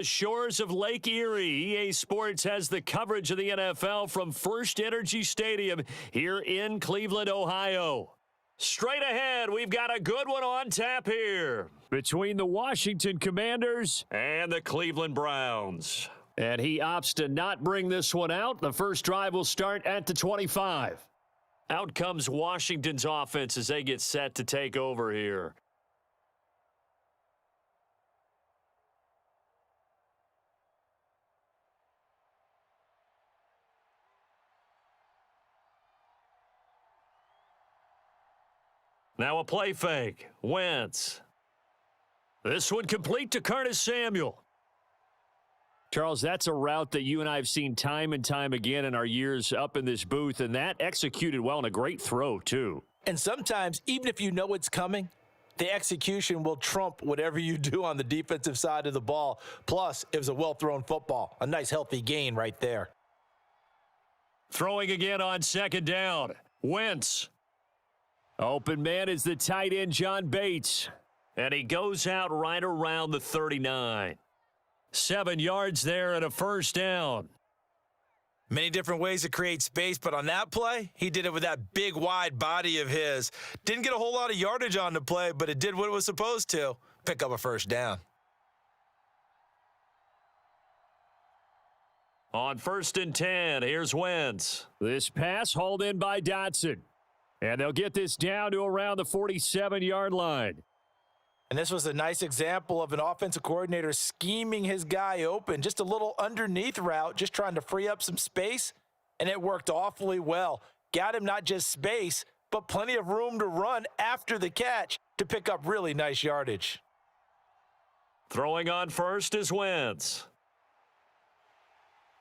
Shores of Lake Erie. EA Sports has the coverage of the NFL from First Energy Stadium here in Cleveland, Ohio. Straight ahead, we've got a good one on tap here between the Washington Commanders and the Cleveland Browns. And he opts to not bring this one out. The first drive will start at the 25. Out comes Washington's offense as they get set to take over here. Now a play fake. Wentz. This one complete to Curtis Samuel. Charles, that's a route that you and I have seen time and time again in our years up in this booth, and that executed well and a great throw, too. And sometimes, even if you know it's coming, the execution will trump whatever you do on the defensive side of the ball. Plus, it was a well-thrown football. A nice, healthy gain right there. Throwing again on second down. Wentz. Open man is the tight end, John Bates. And he goes out right around the 39. 7 yards there and a first down. Many different ways to create space, but on that play, he did it with that big, wide body of his. Didn't get a whole lot of yardage on the play, but it did what it was supposed to. Pick up a first down. On 1st and 10, here's Wentz. This pass hauled in by Dotson. And they'll get this down to around the 47-yard line. And this was a nice example of an offensive coordinator scheming his guy open. Just a little underneath route, just trying to free up some space. And it worked awfully well. Got him not just space, but plenty of room to run after the catch to pick up really nice yardage. Throwing on first is Wentz.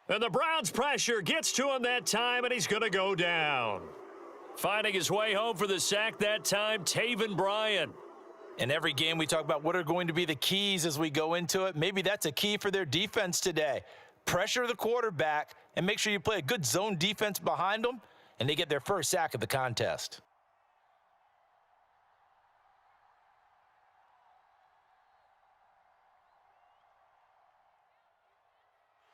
And the Browns' pressure gets to him that time, and he's going to go down. Finding his way home for the sack that time, Taven Bryan. In every game, we talk about what are going to be the keys as we go into it. Maybe that's a key for their defense today. Pressure the quarterback and make sure you play a good zone defense behind them, and they get their first sack of the contest.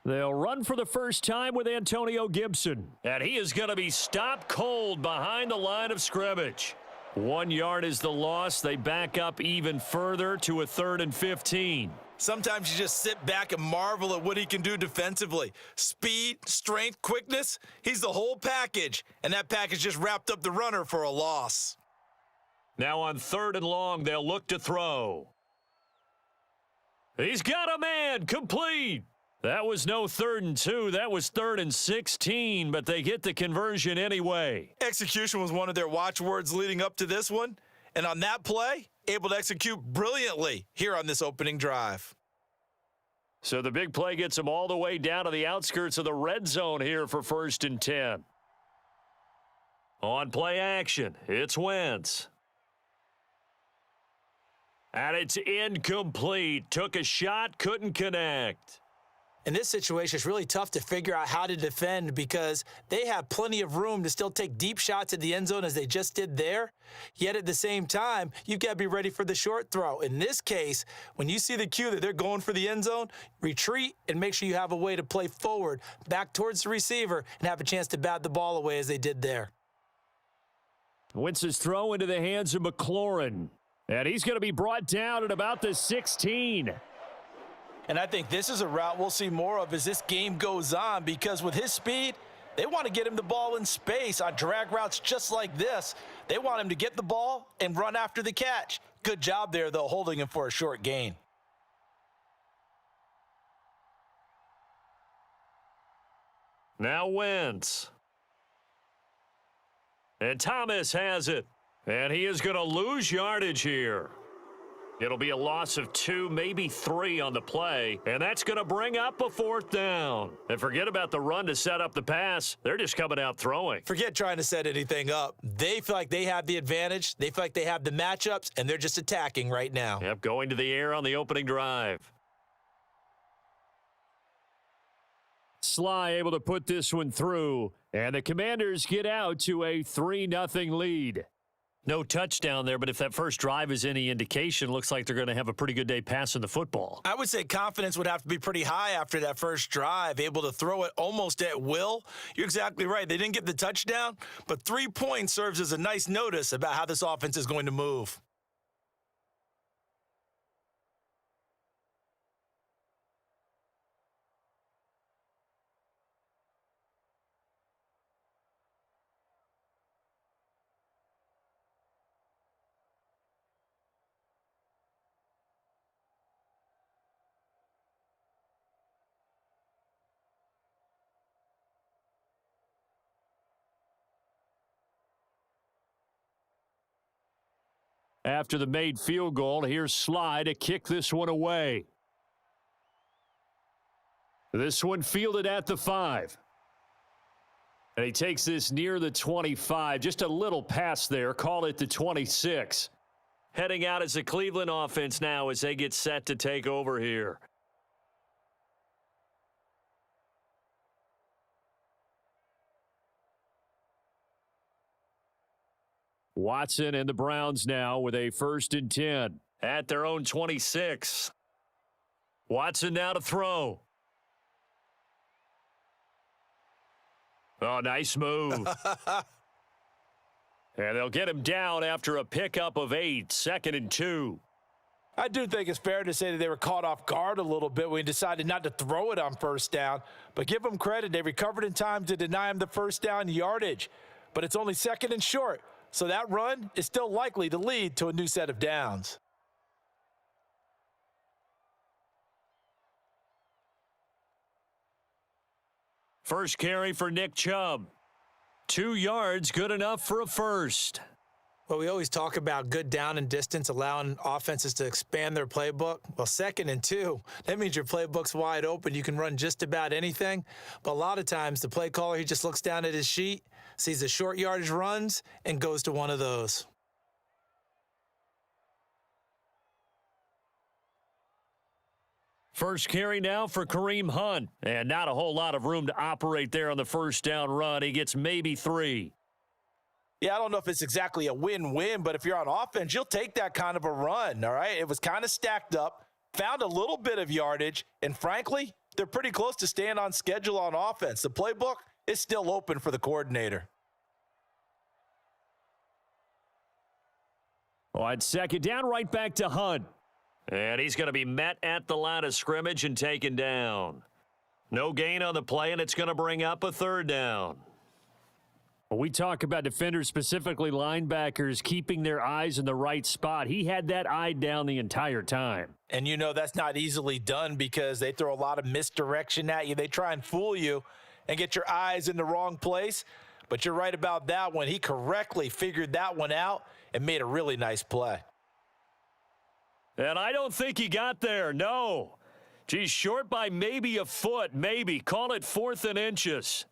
They'll run for the first time with Antonio Gibson. And he is going to be stopped cold behind the line of scrimmage. 1 yard is the loss. They back up even further to a 3rd and 15. Sometimes you just sit back and marvel at what he can do defensively. Speed, strength, quickness, he's the whole package. And that package just wrapped up the runner for a loss. Now on 3rd and long, they'll look to throw. He's got a man, complete. That was no 3rd and 2. That was 3rd and 16, but they get the conversion anyway. Execution was one of their watchwords leading up to this one. And on that play, able to execute brilliantly here on this opening drive. So the big play gets them all the way down to the outskirts of the red zone here for 1st and 10. On play action, it's Wentz. And it's incomplete. Took a shot, couldn't connect. In this situation, it's really tough to figure out how to defend because they have plenty of room to still take deep shots at the end zone as they just did there. Yet at the same time, you've got to be ready for the short throw. In this case, when you see the cue that they're going for the end zone, retreat and make sure you have a way to play forward, back towards the receiver, and have a chance to bat the ball away as they did there. Wentz's throw into the hands of McLaurin. And he's going to be brought down at about the 16. And I think this is a route we'll see more of as this game goes on because with his speed, they want to get him the ball in space on drag routes just like this. They want him to get the ball and run after the catch. Good job there, though, holding him for a short gain. Now Wentz. And Thomas has it. And he is going to lose yardage here. It'll be a loss of 2, maybe 3 on the play, and that's going to bring up a 4th down. And forget about the run to set up the pass. They're just coming out throwing. Forget trying to set anything up. They feel like they have the advantage. They feel like they have the matchups, and they're just attacking right now. Yep, going to the air on the opening drive. Sly able to put this one through, and the Commanders get out to a 3-0 lead. No touchdown there, but if that first drive is any indication, looks like they're going to have a pretty good day passing the football. I would say confidence would have to be pretty high after that first drive, able to throw it almost at will. You're exactly right. They didn't get the touchdown, but 3 points serves as a nice notice about how this offense is going to move. After the made field goal, here's Sly to kick this one away. This one fielded at the 5. And he takes this near the 25. Just a little pass there. Call it the 26. Heading out as the Cleveland offense now as they get set to take over here. Watson and the Browns now with a 1st and 10 at their own 26. Watson now to throw. Oh, nice move. And they'll get him down after a pickup of 8, 2nd and 2. I do think it's fair to say that they were caught off guard a little bit when he decided not to throw it on 1st down. But give them credit. They recovered in time to deny him the 1st down yardage. But it's only 2nd and short. So that run is still likely to lead to a new set of downs. First carry for Nick Chubb. 2 yards, good enough for a first. Well, we always talk about good down and distance, allowing offenses to expand their playbook. Well, 2nd and 2, that means your playbook's wide open. You can run just about anything. But a lot of times, the play caller, he just looks down at his sheet, sees the short yardage runs, and goes to one of those. First carry now for Kareem Hunt. And not a whole lot of room to operate there on the 1st down run. He gets maybe 3. Yeah, I don't know if it's exactly a win-win, but if you're on offense, you'll take that kind of a run, all right? It was kind of stacked up, found a little bit of yardage, and frankly, they're pretty close to staying on schedule on offense. The playbook is still open for the coordinator. On 2nd down, right back to Hunt. And he's going to be met at the line of scrimmage and taken down. No gain on the play, and it's going to bring up a 3rd down. When we talk about defenders, specifically linebackers, keeping their eyes in the right spot, he had that eye down the entire time. And you know that's not easily done because they throw a lot of misdirection at you. They try and fool you and get your eyes in the wrong place. But you're right about that one. He correctly figured that one out and made a really nice play. And I don't think he got there, no. Geez, short by maybe a foot, maybe. Call it 4th and inches.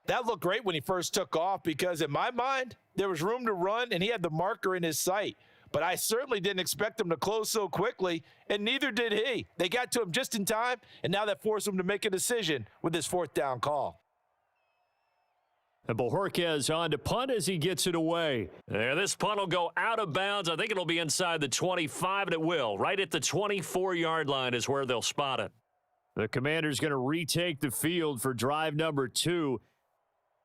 That looked great when he first took off because in my mind, there was room to run and he had the marker in his sight. But I certainly didn't expect him to close so quickly, and neither did he. They got to him just in time, and now that forced him to make a decision with his 4th down call. And Bojorquez on to punt as he gets it away. And this punt will go out of bounds. I think it'll be inside the 25, and it will. Right at the 24-yard line is where they'll spot it. The Commanders going to retake the field for drive number 2.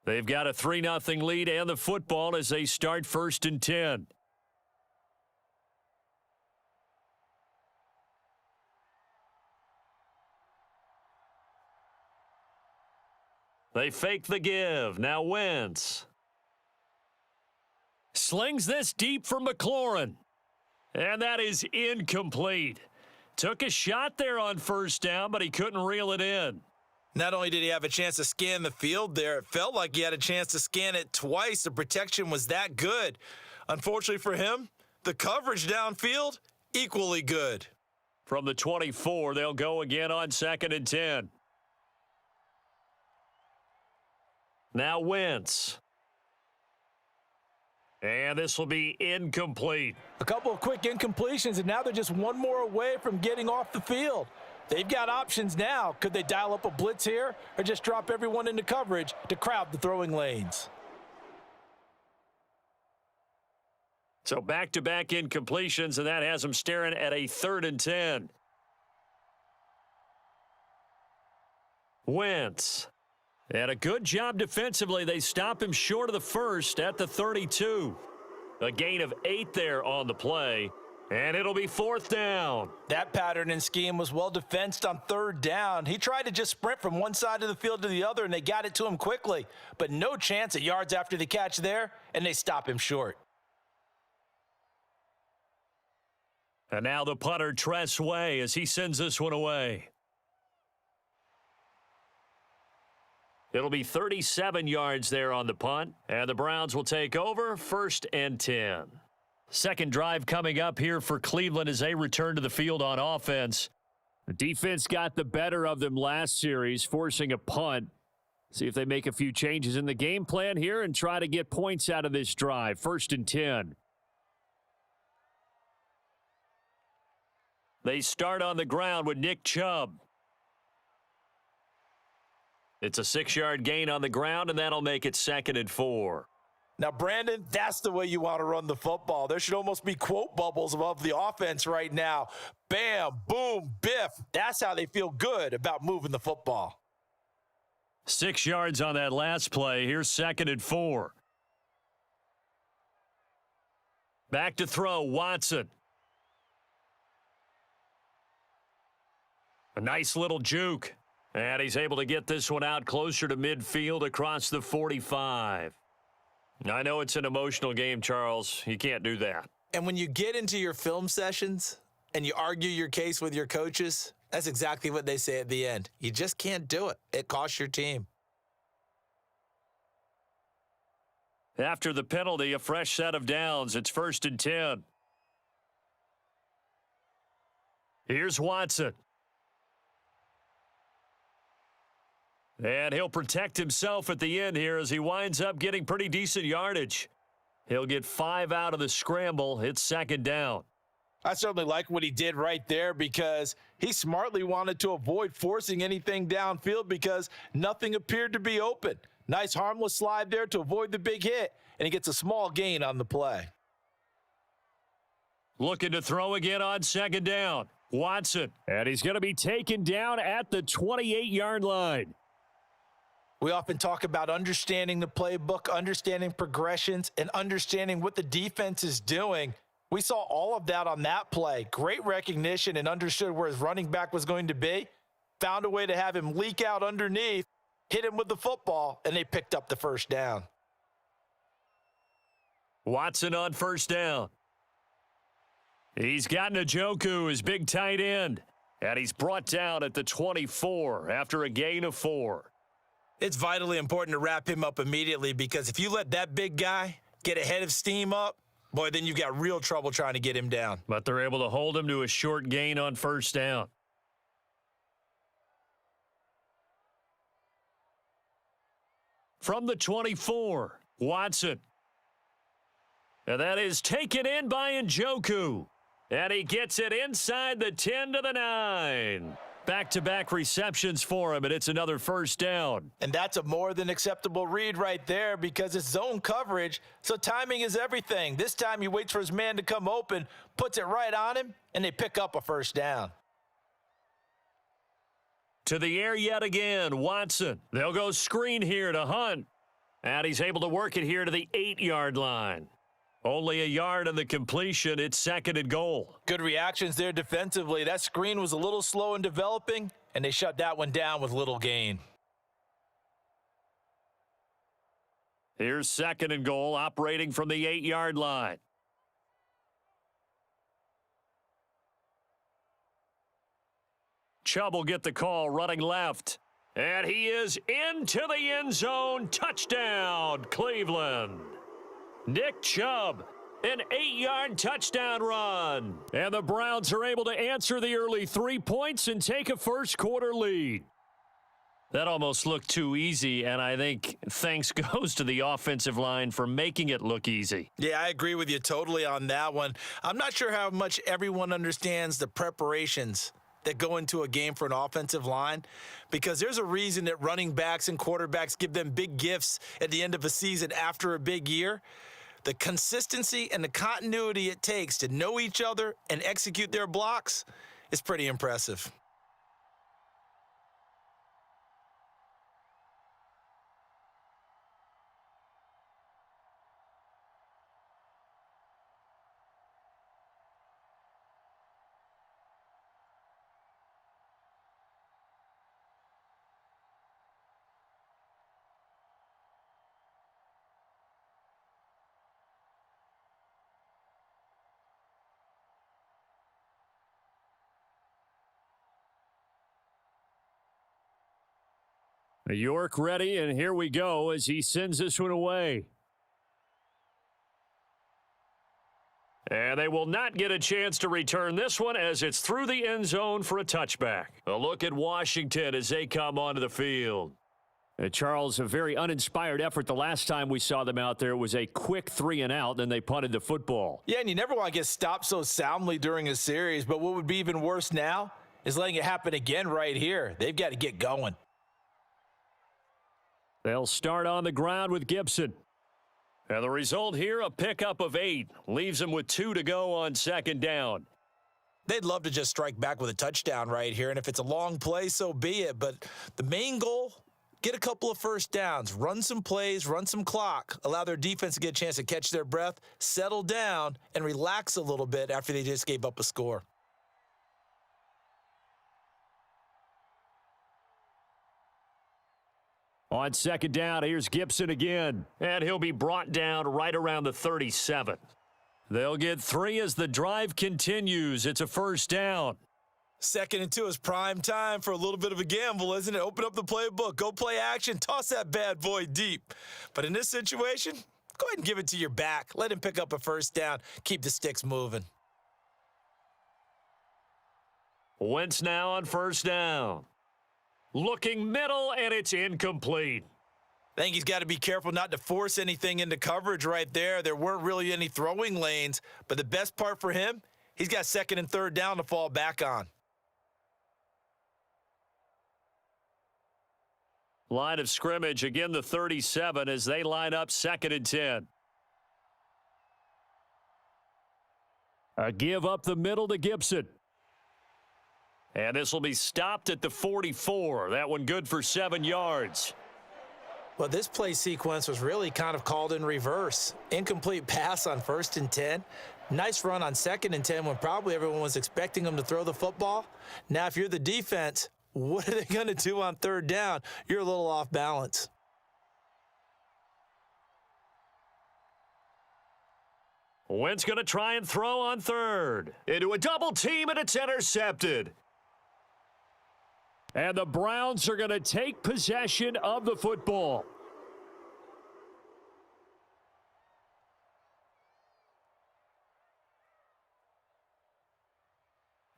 They've got a 3-0 lead and the football as they start 1st and 10. They fake the give. Now Wentz. Slings this deep for McLaurin. And that is incomplete. Took a shot there on 1st down, but he couldn't reel it in. Not only did he have a chance to scan the field there, it felt like he had a chance to scan it twice. The protection was that good. Unfortunately for him, the coverage downfield, equally good. From the 24, they'll go again on 2nd and 10. Now Wentz. And this will be incomplete. A couple of quick incompletions, and now they're just one more away from getting off the field. They've got options now. Could they dial up a blitz here or just drop everyone into coverage to crowd the throwing lanes? So back-to-back incompletions, and that has them staring at a 3rd and 10. Wentz. And a good job defensively. They stop him short of the first at the 32. A gain of 8 there on the play, and it'll be 4th down. That pattern and scheme was well defensed on 3rd down. He tried to just sprint from one side of the field to the other, and they got it to him quickly. But no chance at yards after the catch there, and they stop him short. And now the punter, Tress Way, as he sends this one away. It'll be 37 yards there on the punt, and the Browns will take over 1st and 10. Second drive coming up here for Cleveland as they return to the field on offense. The defense got the better of them last series, forcing a punt. See if they make a few changes in the game plan here and try to get points out of this drive. 1st and 10. They start on the ground with Nick Chubb. It's a 6-yard gain on the ground, and that'll make it 2nd and 4. Now, Brandon, that's the way you want to run the football. There should almost be quote bubbles above the offense right now. Bam, boom, biff. That's how they feel good about moving the football. 6 yards on that last play. Here's 2nd and 4. Back to throw, Watson. A nice little juke. And he's able to get this one out closer to midfield across the 45. I know it's an emotional game, Charles. You can't do that. And when you get into your film sessions and you argue your case with your coaches, that's exactly what they say at the end. You just can't do it. It costs your team. After the penalty, a fresh set of downs. It's 1st and 10. Here's Watson. And he'll protect himself at the end here as he winds up getting pretty decent yardage. He'll get 5 out of the scramble. It's 2nd down. I certainly like what he did right there because he smartly wanted to avoid forcing anything downfield because nothing appeared to be open. Nice harmless slide there to avoid the big hit, and he gets a small gain on the play. Looking to throw again on 2nd down. Watson. And he's going to be taken down at the 28-yard line. We often talk about understanding the playbook, understanding progressions, and understanding what the defense is doing. We saw all of that on that play. Great recognition and understood where his running back was going to be. Found a way to have him leak out underneath, hit him with the football, and they picked up the 1st down. Watson on 1st down. He's got Njoku, his big tight end. And he's brought down at the 24 after a gain of 4. It's vitally important to wrap him up immediately because if you let that big guy get a head of steam up, boy, then you've got real trouble trying to get him down. But they're able to hold him to a short gain on 1st down. From the 24, Watson. And that is taken in by Njoku. And he gets it inside the 10 to the 9. Back-to-back receptions for him, and it's another 1st down. And that's a more than acceptable read right there because it's zone coverage, so timing is everything. This time he waits for his man to come open, puts it right on him, and they pick up a 1st down. To the air yet again, Watson. They'll go screen here to Hunt. And he's able to work it here to the 8-yard line. Only a yard on the completion. It's 2nd and goal. Good reactions there defensively. That screen was a little slow in developing, and they shut that one down with little gain. Here's 2nd and goal, operating from the 8-yard line. Chubb will get the call, running left. And he is into the end zone. Touchdown, Cleveland. Nick Chubb, an 8-yard touchdown run. And the Browns are able to answer the early 3 points and take a first-quarter lead. That almost looked too easy, and I think thanks goes to the offensive line for making it look easy. Yeah, I agree with you totally on that one. I'm not sure how much everyone understands the preparations that go into a game for an offensive line, because there's a reason that running backs and quarterbacks give them big gifts at the end of a season after a big year. The consistency and the continuity it takes to know each other and execute their blocks is pretty impressive. York ready, and here we go as he sends this one away. And they will not get a chance to return this one as it's through the end zone for a touchback. A look at Washington as they come onto the field. Charles, a very uninspired effort the last time we saw them out there. It was a quick 3 and out, then they punted the football. Yeah, and you never want to get stopped so soundly during a series, but what would be even worse now is letting it happen again right here. They've got to get going. They'll start on the ground with Gibson. And the result here, a pickup of 8. Leaves them with 2 to go on second down. They'd love to just strike back with a touchdown right here, and if it's a long play, so be it. But the main goal, get a couple of first downs, run some plays, run some clock, allow their defense to get a chance to catch their breath, settle down, and relax a little bit after they just gave up a score. On second down, here's Gibson again. And he'll be brought down right around the 37. They'll get 3 as the drive continues. It's a first down. 2nd and 2 is prime time for a little bit of a gamble, isn't it? Open up the playbook, go play action, toss that bad boy deep. But in this situation, go ahead and give it to your back. Let him pick up a first down. Keep the sticks moving. Wentz now on first down. Looking middle, and it's incomplete. I think he's got to be careful not to force anything into coverage right there. There weren't really any throwing lanes, but the best part for him, he's got 2nd and 3rd down to fall back on. Line of scrimmage, again the 37 as they line up 2nd and 10. A give up the middle to Gibson. And this will be stopped at the 44. That one good for 7 yards. Well, this play sequence was really kind of called in reverse. Incomplete pass on 1st and 10. Nice run on 2nd and 10 when probably everyone was expecting them to throw the football. Now, if you're the defense, what are they going to do on 3rd down? You're a little off balance. Wentz going to try and throw on 3rd. Into a double team, and it's intercepted. And the Browns are going to take possession of the football.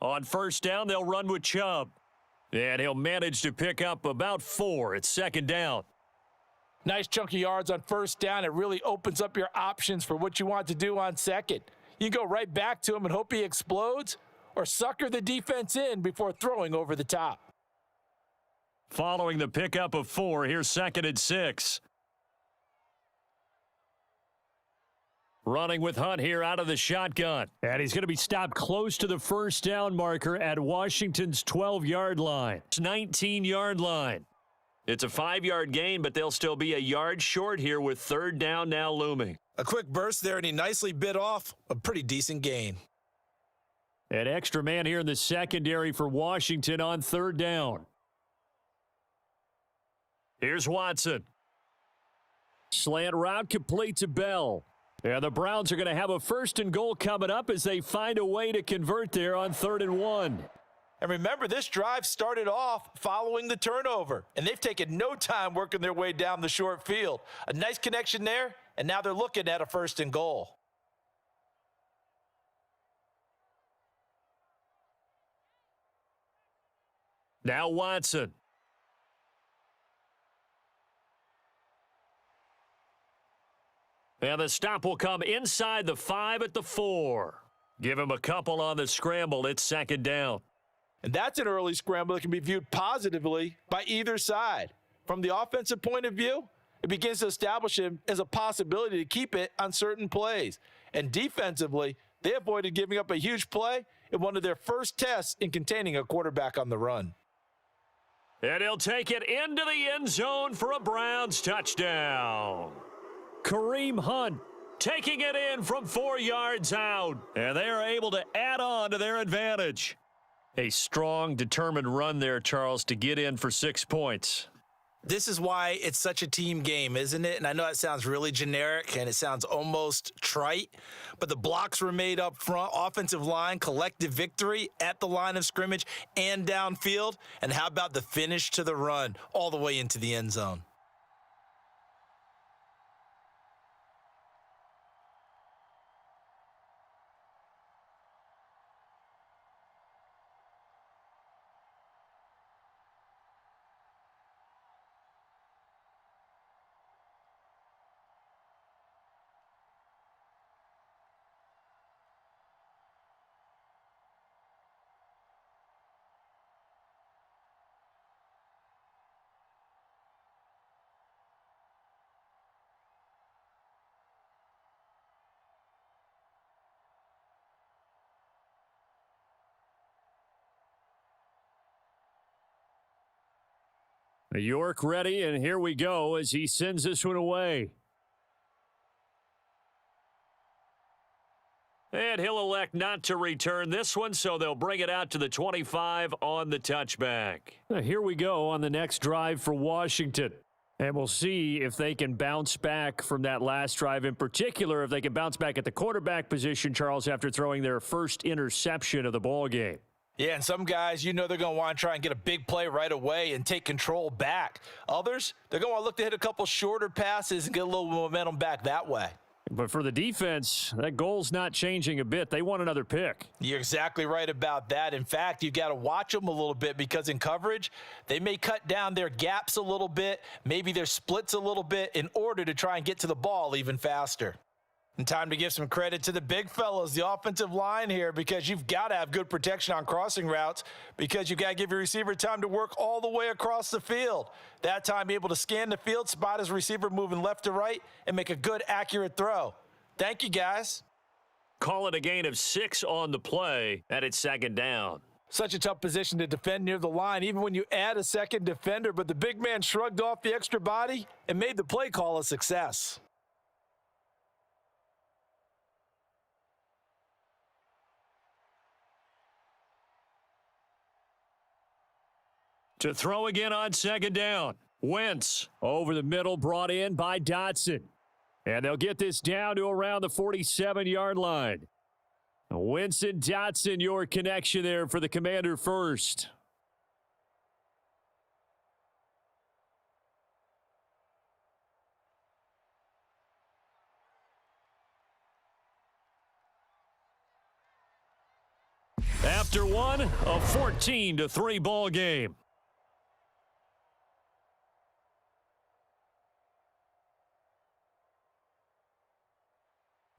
On first down, they'll run with Chubb. And he'll manage to pick up about 4. It's 2nd down. Nice chunky yards on 1st down. It really opens up your options for what you want to do on 2nd. You go right back to him and hope he explodes, or sucker the defense in before throwing over the top. Following the pickup of 4, here's 2nd and 6. Running with Hunt here out of the shotgun. And he's going to be stopped close to the first down marker at Washington's 12-yard line. It's 19-yard line. It's a 5-yard gain, but they'll still be a yard short here with 3rd down now looming. A quick burst there, and he nicely bit off a pretty decent gain. An extra man here in the secondary for Washington on 3rd down. Here's Watson. Slant route complete to Bell. And the Browns are going to have a 1st and goal coming up as they find a way to convert there on 3rd and 1. And remember, this drive started off following the turnover, and they've taken no time working their way down the short field. A nice connection there, and now they're looking at a 1st and goal. Now Watson. And the stop will come inside the 5 at the 4. Give him a couple on the scramble. It's 2nd down. And that's an early scramble that can be viewed positively by either side. From the offensive point of view, it begins to establish him as a possibility to keep it on certain plays. And defensively, they avoided giving up a huge play in one of their first tests in containing a quarterback on the run. And he'll take it into the end zone for a Browns touchdown. Kareem Hunt taking it in from 4 yards out. And they are able to add on to their advantage. A strong, determined run there, Charles, to get in for 6 points. This is why it's such a team game, isn't it? And I know it sounds really generic and it sounds almost trite, but the blocks were made up front, offensive line, collective victory at the line of scrimmage and downfield. And how about the finish to the run all the way into the end zone? York ready, and here we go as he sends this one away. And he'll elect not to return this one, so they'll bring it out to the 25 on the touchback. Here we go on the next drive for Washington. And we'll see if they can bounce back from that last drive, in particular, if they can bounce back at the quarterback position, Charles, after throwing their first interception of the ball game. Yeah, and some guys, they're going to want to try and get a big play right away and take control back. Others, they're going to want to look to hit a couple shorter passes and get a little momentum back that way. But for the defense, that goal's not changing a bit. They want another pick. You're exactly right about that. In fact, you've got to watch them a little bit because in coverage, they may cut down their gaps a little bit, maybe their splits a little bit in order to try and get to the ball even faster. And time to give some credit to the big fellas, the offensive line here, because you've got to have good protection on crossing routes because you've got to give your receiver time to work all the way across the field. That time, be able to scan the field, spot his receiver moving left to right, and make a good, accurate throw. Thank you, guys. Call it a gain of 6 on the play, and it's second down. Such a tough position to defend near the line, even when you add a second defender, but the big man shrugged off the extra body and made the play call a success. To throw again on second down. Wentz over the middle, brought in by Dotson. And they'll get this down to around the 47-yard line. Winston Dotson, your connection there for the Commander first. After one, a 14-3 ball game.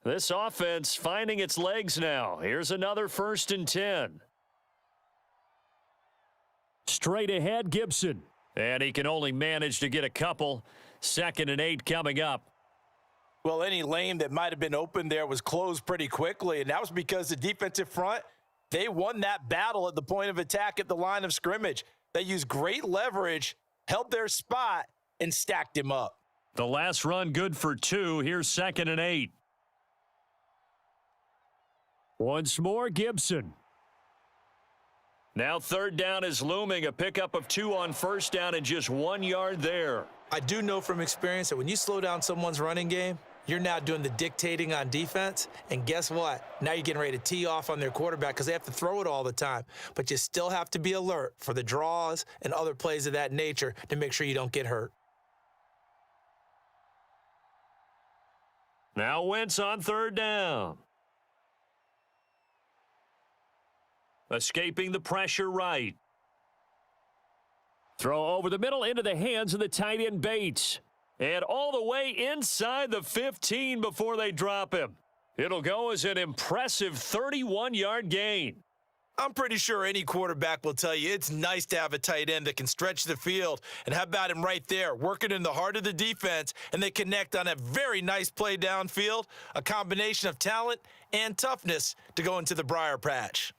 This offense finding its legs now. Here's another 1st and 10. Straight ahead, Gibson. And he can only manage to get a couple. 2nd and 8 coming up. Well, any lane that might have been open there was closed pretty quickly, and that was because the defensive front, they won that battle at the point of attack at the line of scrimmage. They used great leverage, held their spot, and stacked him up. The last run good for 2. Here's 2nd and 8. Once more, Gibson. Now 3rd down is looming. A pickup of 2 on 1st down and just 1 yard there. I do know from experience that when you slow down someone's running game, you're now doing the dictating on defense. And guess what? Now you're getting ready to tee off on their quarterback because they have to throw it all the time. But you still have to be alert for the draws and other plays of that nature to make sure you don't get hurt. Now Wentz on 3rd down. Escaping the pressure right. Throw over the middle into the hands of the tight end Bates. And all the way inside the 15 before they drop him. It'll go as an impressive 31-yard gain. I'm pretty sure any quarterback will tell you it's nice to have a tight end that can stretch the field. And how about him right there, working in the heart of the defense, and they connect on a very nice play downfield, a combination of talent and toughness to go into the briar patch.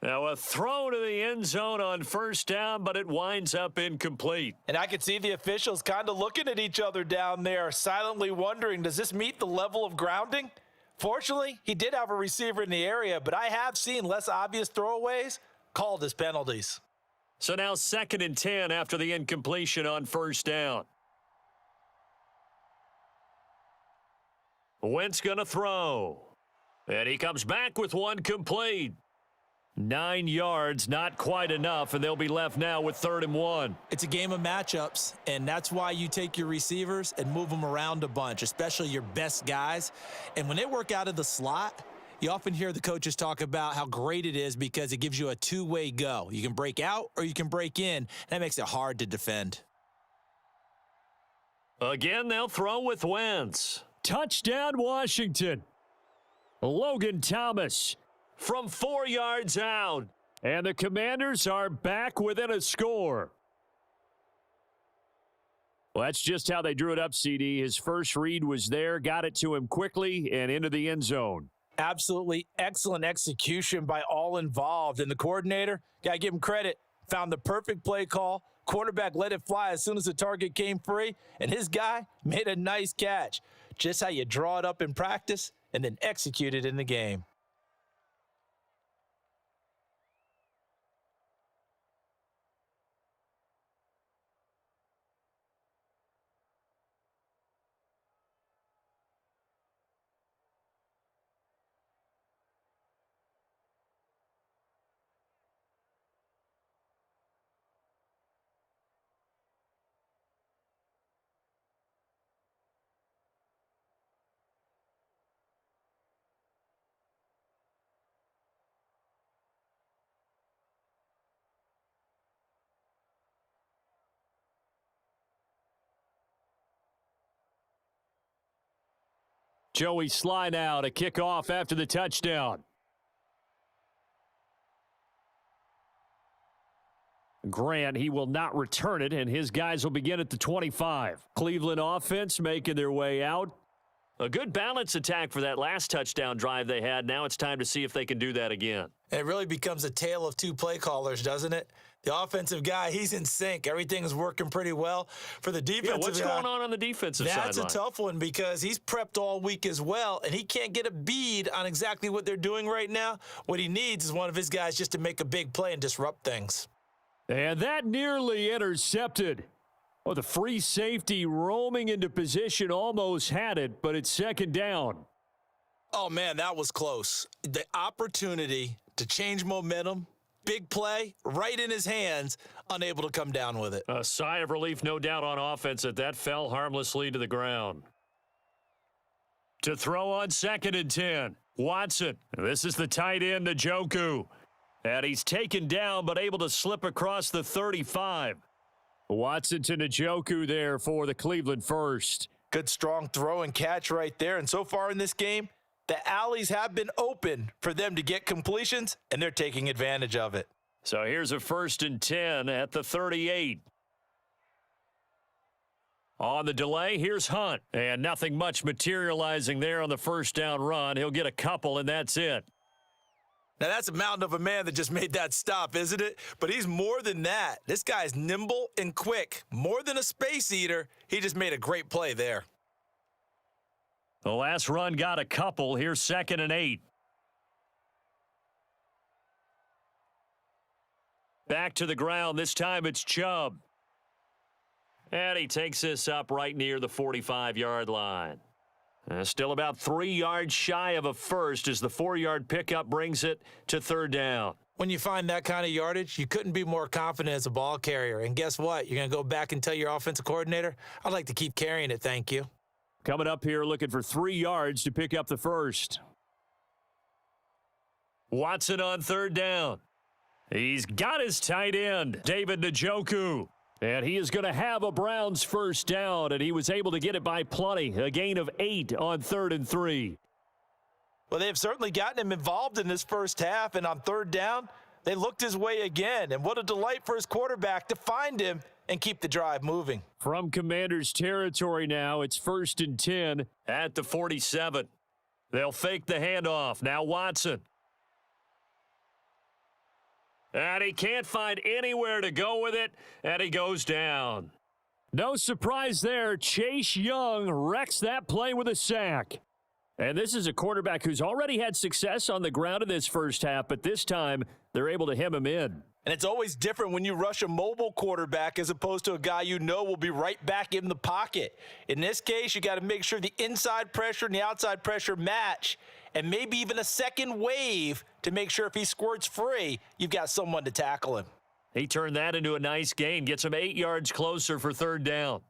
Now a throw to the end zone on first down, but it winds up incomplete. And I could see the officials kind of looking at each other down there, silently wondering, does this meet the level of grounding? Fortunately, he did have a receiver in the area, but I have seen less obvious throwaways called as penalties. So now 2nd and 10 after the incompletion on first down. Wentz going to throw. And he comes back with one complete. 9 yards, not quite enough, and they'll be left now with 3rd and 1. It's a game of matchups, and that's why you take your receivers and move them around a bunch, especially your best guys. And when they work out of the slot, you often hear the coaches talk about how great it is because it gives you a two-way go. You can break out or you can break in. That makes it hard to defend. Again, they'll throw with Wentz. Touchdown, Washington. Logan Thomas from 4 yards out. And the Commanders are back within a score. Well, that's just how they drew it up, CD. His first read was there, got it to him quickly, and into the end zone. Absolutely excellent execution by all involved. And the coordinator, got to give him credit, found the perfect play call. Quarterback let it fly as soon as the target came free, and his guy made a nice catch. Just how you draw it up in practice and then execute it in the game. Joey Sly now to kick off after the touchdown. Grant, he will not return it, and his guys will begin at the 25. Cleveland offense making their way out. A good balance attack for that last touchdown drive they had. Now it's time to see if they can do that again. And it really becomes a tale of two play callers, doesn't it? The offensive guy, he's in sync. Everything is working pretty well. For the defensive what's guy, going on the defensive side? That's a tough one because he's prepped all week as well, and he can't get a bead on exactly what they're doing right now. What he needs is one of his guys just to make a big play and disrupt things. And that nearly intercepted. Oh, the free safety roaming into position almost had it, but it's 2nd down. Oh, man, that was close. The opportunity to change momentum, big play, right in his hands, unable to come down with it. A sigh of relief, no doubt, on offense that fell harmlessly to the ground. To throw on 2nd and 10, Watson. This is the tight end, Njoku. And he's taken down, but able to slip across the 35. Watson to Njoku there for the Cleveland first. Good strong throw and catch right there. And so far in this game, the alleys have been open for them to get completions, and they're taking advantage of it. So here's a 1st and 10 at the 38. On the delay, here's Hunt. And nothing much materializing there on the first down run. He'll get a couple, and that's it. Now, that's a mountain of a man that just made that stop, isn't it? But he's more than that. This guy's nimble and quick. More than a space eater. He just made a great play there. The last run got a couple. Here's 2nd and 8. Back to the ground. This time it's Chubb. And he takes this up right near the 45-yard line. Still about 3 yards shy of a first as the 4-yard pickup brings it to 3rd down. When you find that kind of yardage, you couldn't be more confident as a ball carrier. And guess what? You're going to go back and tell your offensive coordinator, I'd like to keep carrying it, thank you. Coming up here looking for 3 yards to pick up the first. Watson on 3rd down. He's got his tight end, David Njoku. And he is going to have a Browns first down, and he was able to get it by plenty. A gain of 8 on 3rd and 3. Well, they have certainly gotten him involved in this first half, and on third down, they looked his way again. And what a delight for his quarterback to find him and keep the drive moving. From Commanders territory now, it's 1st and 10 at the 47. They'll fake the handoff. Now Watson. And he can't find anywhere to go with it, and he goes down. No surprise there. Chase Young wrecks that play with a sack. And this is a quarterback who's already had success on the ground in this first half, but this time they're able to hem him in. And it's always different when you rush a mobile quarterback as opposed to a guy you know will be right back in the pocket. In this case, you got to make sure the inside pressure and the outside pressure match, and maybe even a second wave to make sure if he squirts free, you've got someone to tackle him. He turned that into a nice gain, gets him 8 yards closer for third down.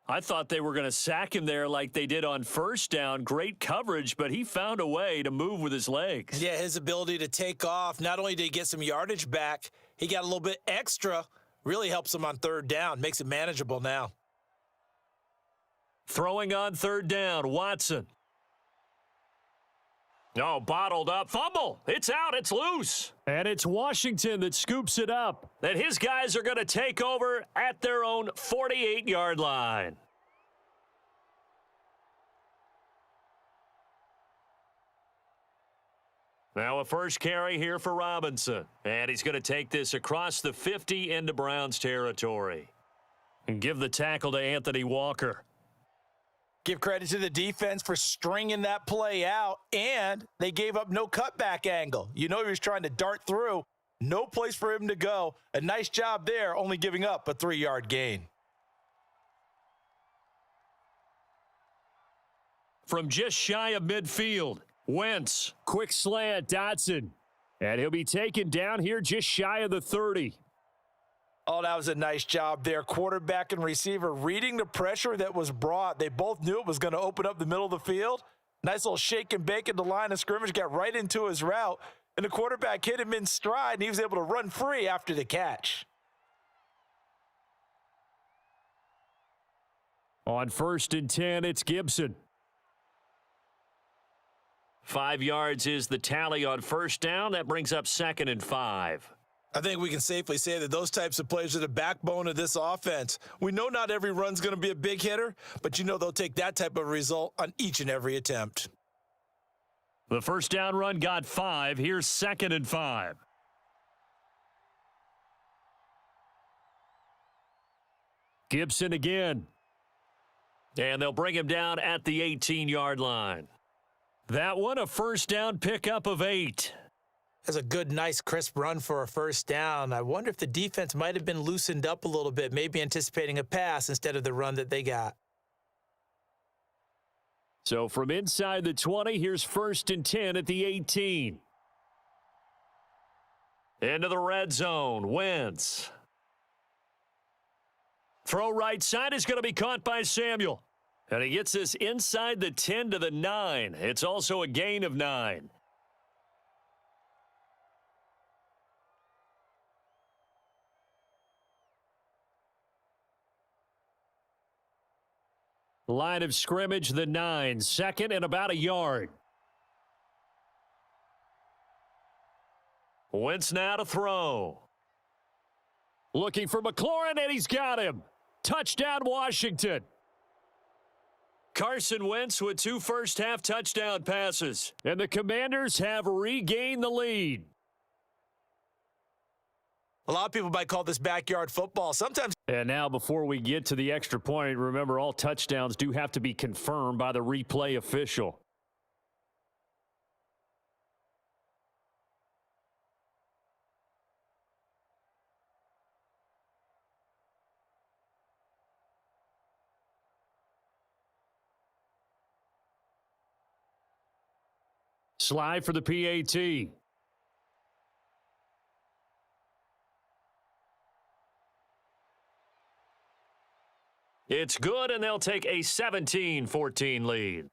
I thought they were going to sack him there like they did on first down. Great coverage, but he found a way to move with his legs. Yeah, his ability to take off, not only did he get some yardage back, he got a little bit extra, really helps him on third down, makes it manageable now. Throwing on third down, Watson. No, bottled up. Fumble. It's out. It's loose. And it's Washington that scoops it up. And his guys are going to take over at their own 48-yard line. Now a first carry here for Robinson. And he's going to take this across the 50 into Browns territory. And give the tackle to Anthony Walker. Give credit to the defense for stringing that play out, and they gave up no cutback angle. You know he was trying to dart through. No place for him to go. A nice job there, only giving up a 3-yard gain. From just shy of midfield, Wentz. Quick slant, Dotson. And he'll be taken down here just shy of the 30. Oh, that was a nice job there. Quarterback and receiver reading the pressure that was brought. They both knew it was going to open up the middle of the field. Nice little shake and bake at the line of scrimmage, got right into his route, and the quarterback hit him in stride, and he was able to run free after the catch. On 1st and 10, it's Gibson. 5 yards is the tally on first down. That brings up 2nd and 5. I think we can safely say that those types of plays are the backbone of this offense. We know not every run's going to be a big hitter, but you know they'll take that type of result on each and every attempt. The first down run got 5. Here's 2nd and 5. Gibson again. And they'll bring him down at the 18-yard line. That one a first down pickup of 8. That's a good, nice, crisp run for a first down. I wonder if the defense might have been loosened up a little bit, maybe anticipating a pass instead of the run that they got. So from inside the 20, here's 1st and 10 at the 18. Into the red zone, Wentz. Throw right side is going to be caught by Samuel. And he gets this inside the 10 to the 9. It's also a gain of 9. Line of scrimmage, the 9. 2nd and about a yard. Wentz now to throw. Looking for McLaurin, and he's got him. Touchdown, Washington. Carson Wentz with 2 first-half touchdown passes. And the Commanders have regained the lead. A lot of people might call this backyard football. Sometimes. And now before we get to the extra point, remember all touchdowns do have to be confirmed by the replay official. Slide for the PAT. It's good, and they'll take a 17-14 lead.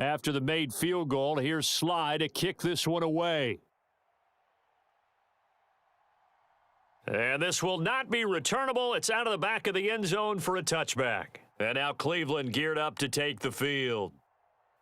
after the made field goal. Here's Sly to kick this one away. And this will not be returnable. It's out of the back of the end zone for a touchback. And now Cleveland geared up to take the field.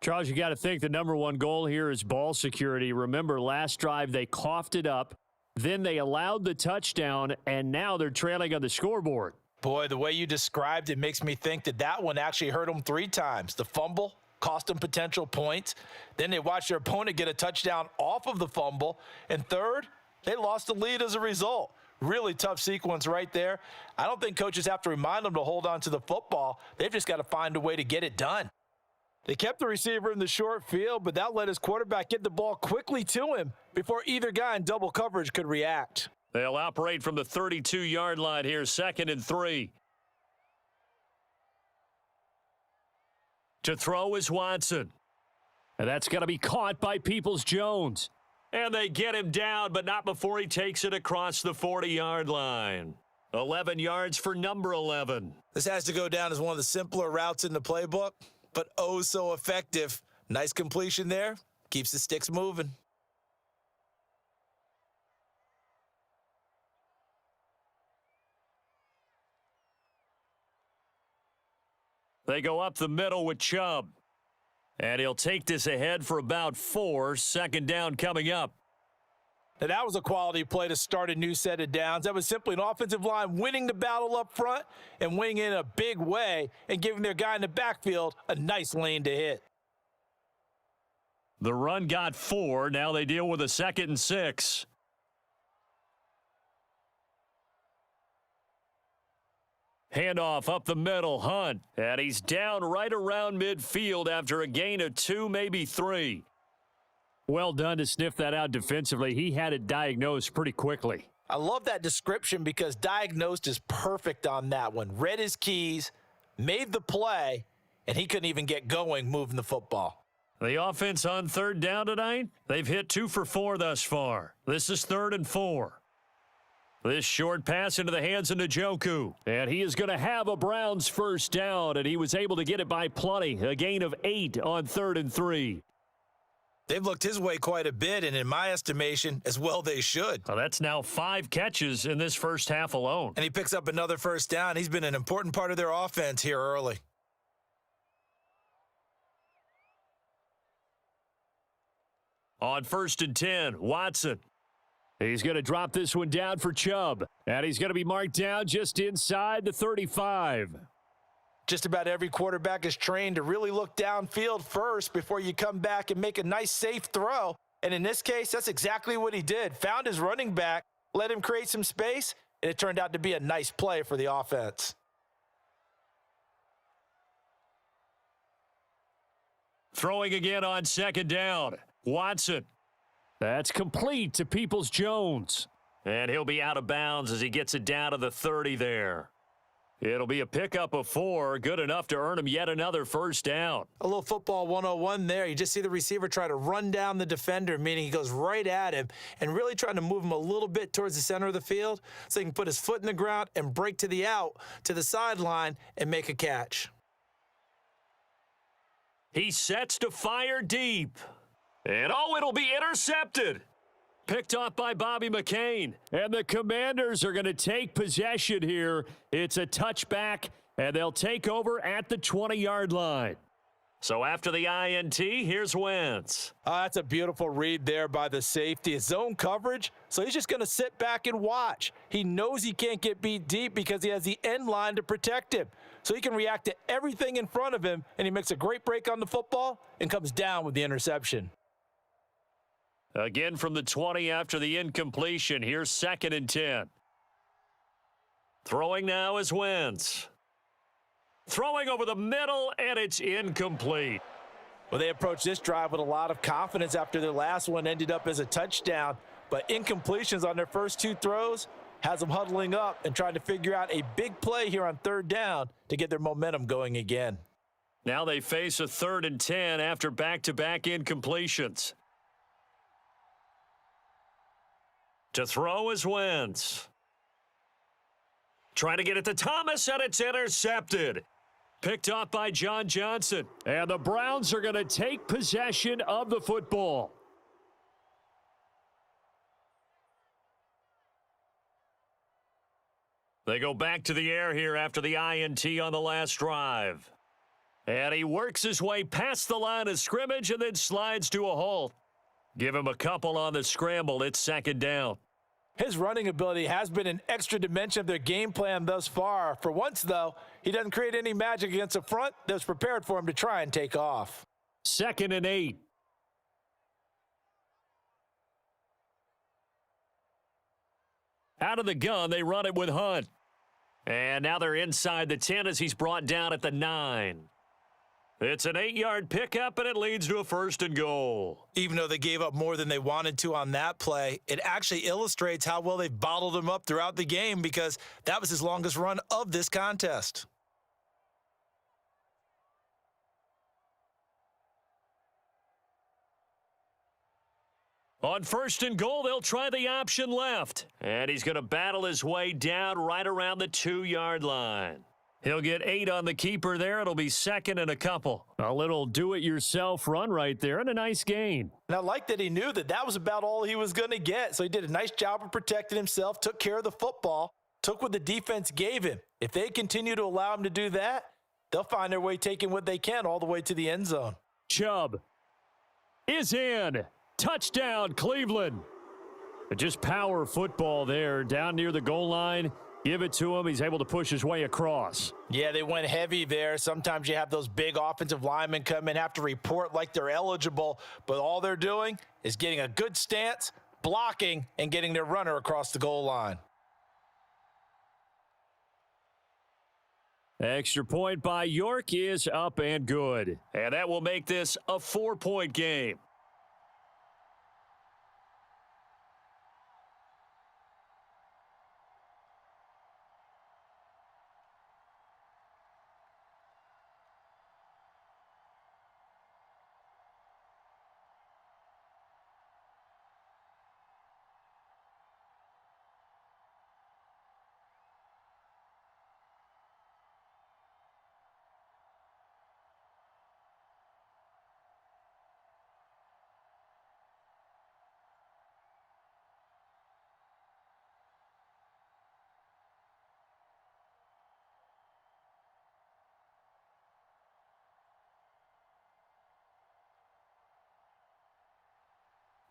Charles, you got to think the number one goal here is ball security. Remember, last drive they coughed it up. Then they allowed the touchdown, and now they're trailing on the scoreboard. Boy, the way you described it makes me think that that one actually hurt them 3 times. The fumble cost them potential points. Then they watched their opponent get a touchdown off of the fumble. And third, they lost the lead as a result. Really tough sequence right there. I don't think coaches have to remind them to hold on to the football. They've just got to find a way to get it done. They kept the receiver in the short field, but that let his quarterback get the ball quickly to him before either guy in double coverage could react. They'll operate from the 32-yard line here, 2nd and 3. To throw is Watson. And that's going to be caught by Peoples-Jones. And they get him down, but not before he takes it across the 40-yard line. 11 yards for number 11. This has to go down as one of the simpler routes in the playbook, but oh so effective. Nice completion there. Keeps the sticks moving. They go up the middle with Chubb. And he'll take this ahead for about 4. 2nd down coming up. Now, that was a quality play to start a new set of downs. That was simply an offensive line winning the battle up front and winning in a big way and giving their guy in the backfield a nice lane to hit. The run got 4. Now they deal with a 2nd and 6. Handoff up the middle, Hunt. And he's down right around midfield after a gain of 2, maybe 3. Well done to sniff that out defensively. He had it diagnosed pretty quickly. I love that description because diagnosed is perfect on that one. Read his keys, made the play, and he couldn't even get going moving the football. The offense on 3rd down tonight, they've hit 2 for 4 thus far. This is 3rd and 4. This short pass into the hands of Njoku. And he is going to have a Browns 1st down, and he was able to get it by plenty. A gain of 8 on 3rd and 3. They've looked his way quite a bit, and in my estimation, as well they should. Well, that's now 5 catches in this first half alone. And he picks up another 1st down. He's been an important part of their offense here early. On 1st and 10, Watson. He's going to drop this one down for Chubb. And he's going to be marked down just inside the 35. Just about every quarterback is trained to really look downfield first before you come back and make a nice, safe throw. And in this case, that's exactly what he did. Found his running back, let him create some space, and it turned out to be a nice play for the offense. Throwing again on 2nd down. Watson. That's complete to Peoples-Jones. And he'll be out of bounds as he gets it down to the 30 there. It'll be a pickup of 4, good enough to earn him yet another 1st down. A little football 101 there. You just see the receiver try to run down the defender, meaning he goes right at him and really trying to move him a little bit towards the center of the field so he can put his foot in the ground and break to the out, to the sideline, and make a catch. He sets to fire deep. And oh, it'll be intercepted. Picked off by Bobby McCain. And the Commanders are going to take possession here. It's a touchback, and they'll take over at the 20-yard line. So after the INT, here's Wentz. That's a beautiful read there by the safety. His zone coverage, so he's just going to sit back and watch. He knows he can't get beat deep because he has the end line to protect him. So he can react to everything in front of him, and he makes a great break on the football and comes down with the interception. Again from the 20 after the incompletion. Here's 2nd and 10. Throwing now is Wentz. Throwing over the middle, and it's incomplete. Well, they approached this drive with a lot of confidence after their last one ended up as a touchdown. But incompletions on their first 2 throws has them huddling up and trying to figure out a big play here on 3rd down to get their momentum going again. Now they face a 3rd and 10 after back-to-back incompletions. To throw is Wentz. Trying to get it to Thomas, and it's intercepted. Picked off by John Johnson. And the Browns are going to take possession of the football. They go back to the air here after the INT on the last drive. And he works his way past the line of scrimmage and then slides to a halt. Give him a couple on the scramble. It's second down. His running ability has been an extra dimension of their game plan thus far. For once, though, he doesn't create any magic against a front that was prepared for him to try and take off. 2nd and 8. Out of the gun, they run it with Hunt. And now they're inside the 10 as he's brought down at the 9. It's an 8-yard pickup, and it leads to a 1st and goal. Even though they gave up more than they wanted to on that play, it actually illustrates how well they've bottled him up throughout the game because that was his longest run of this contest. On 1st and goal, they'll try the option left. And he's going to battle his way down right around the 2-yard line. He'll get 8 on the keeper there. It'll be 2nd and a couple. A little do-it-yourself run right there and a nice gain. And I like that he knew that that was about all he was going to get. So he did a nice job of protecting himself, took care of the football, took what the defense gave him. If they continue to allow him to do that, they'll find their way taking what they can all the way to the end zone. Chubb is in. Touchdown, Cleveland. Just power football there down near the goal line. Give it to him. He's able to push his way across. Yeah, they went heavy there. Sometimes you have those big offensive linemen come in, have to report like they're eligible, but all they're doing is getting a good stance, blocking, and getting their runner across the goal line. Extra point by York is up and good. And that will make this a 4-point game.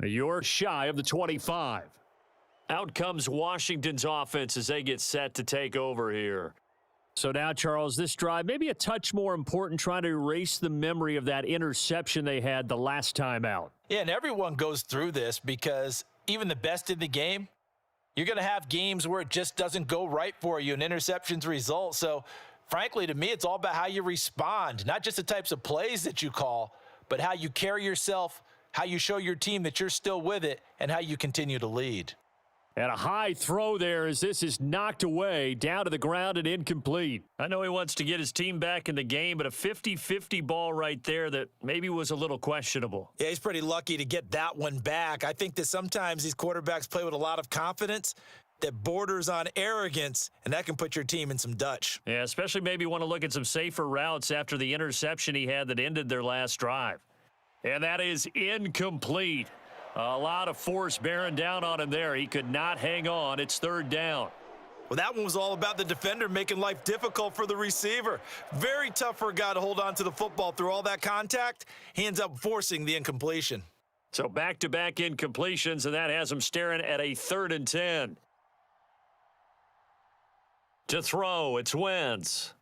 York shy of the 25. Out comes Washington's offense as they get set to take over here. So now, Charles, this drive maybe a touch more important, trying to erase the memory of that interception they had the last time out. Yeah, and everyone goes through this because even the best in the game, you're going to have games where it just doesn't go right for you and interceptions result. So, frankly, to me, it's all about how you respond, not just the types of plays that you call, but how you carry yourself, how you show your team that you're still with it, and how you continue to lead. And a high throw there as this is knocked away, down to the ground and incomplete. I know he wants to get his team back in the game, but a 50-50 ball right there that maybe was a little questionable. Yeah, he's pretty lucky to get that one back. I think that sometimes these quarterbacks play with a lot of confidence that borders on arrogance, and that can put your team in some Dutch. Yeah, especially maybe want to look at some safer routes after the interception he had that ended their last drive. And that is incomplete. A lot of force bearing down on him there. He could not hang on. It's 3rd down. Well, that one was all about the defender making life difficult for the receiver. Very tough for a guy to hold on to the football through all that contact. He ends up forcing the incompletion. So back-to-back incompletions, and that has him staring at a 3rd and 10. To throw, it's Wentz.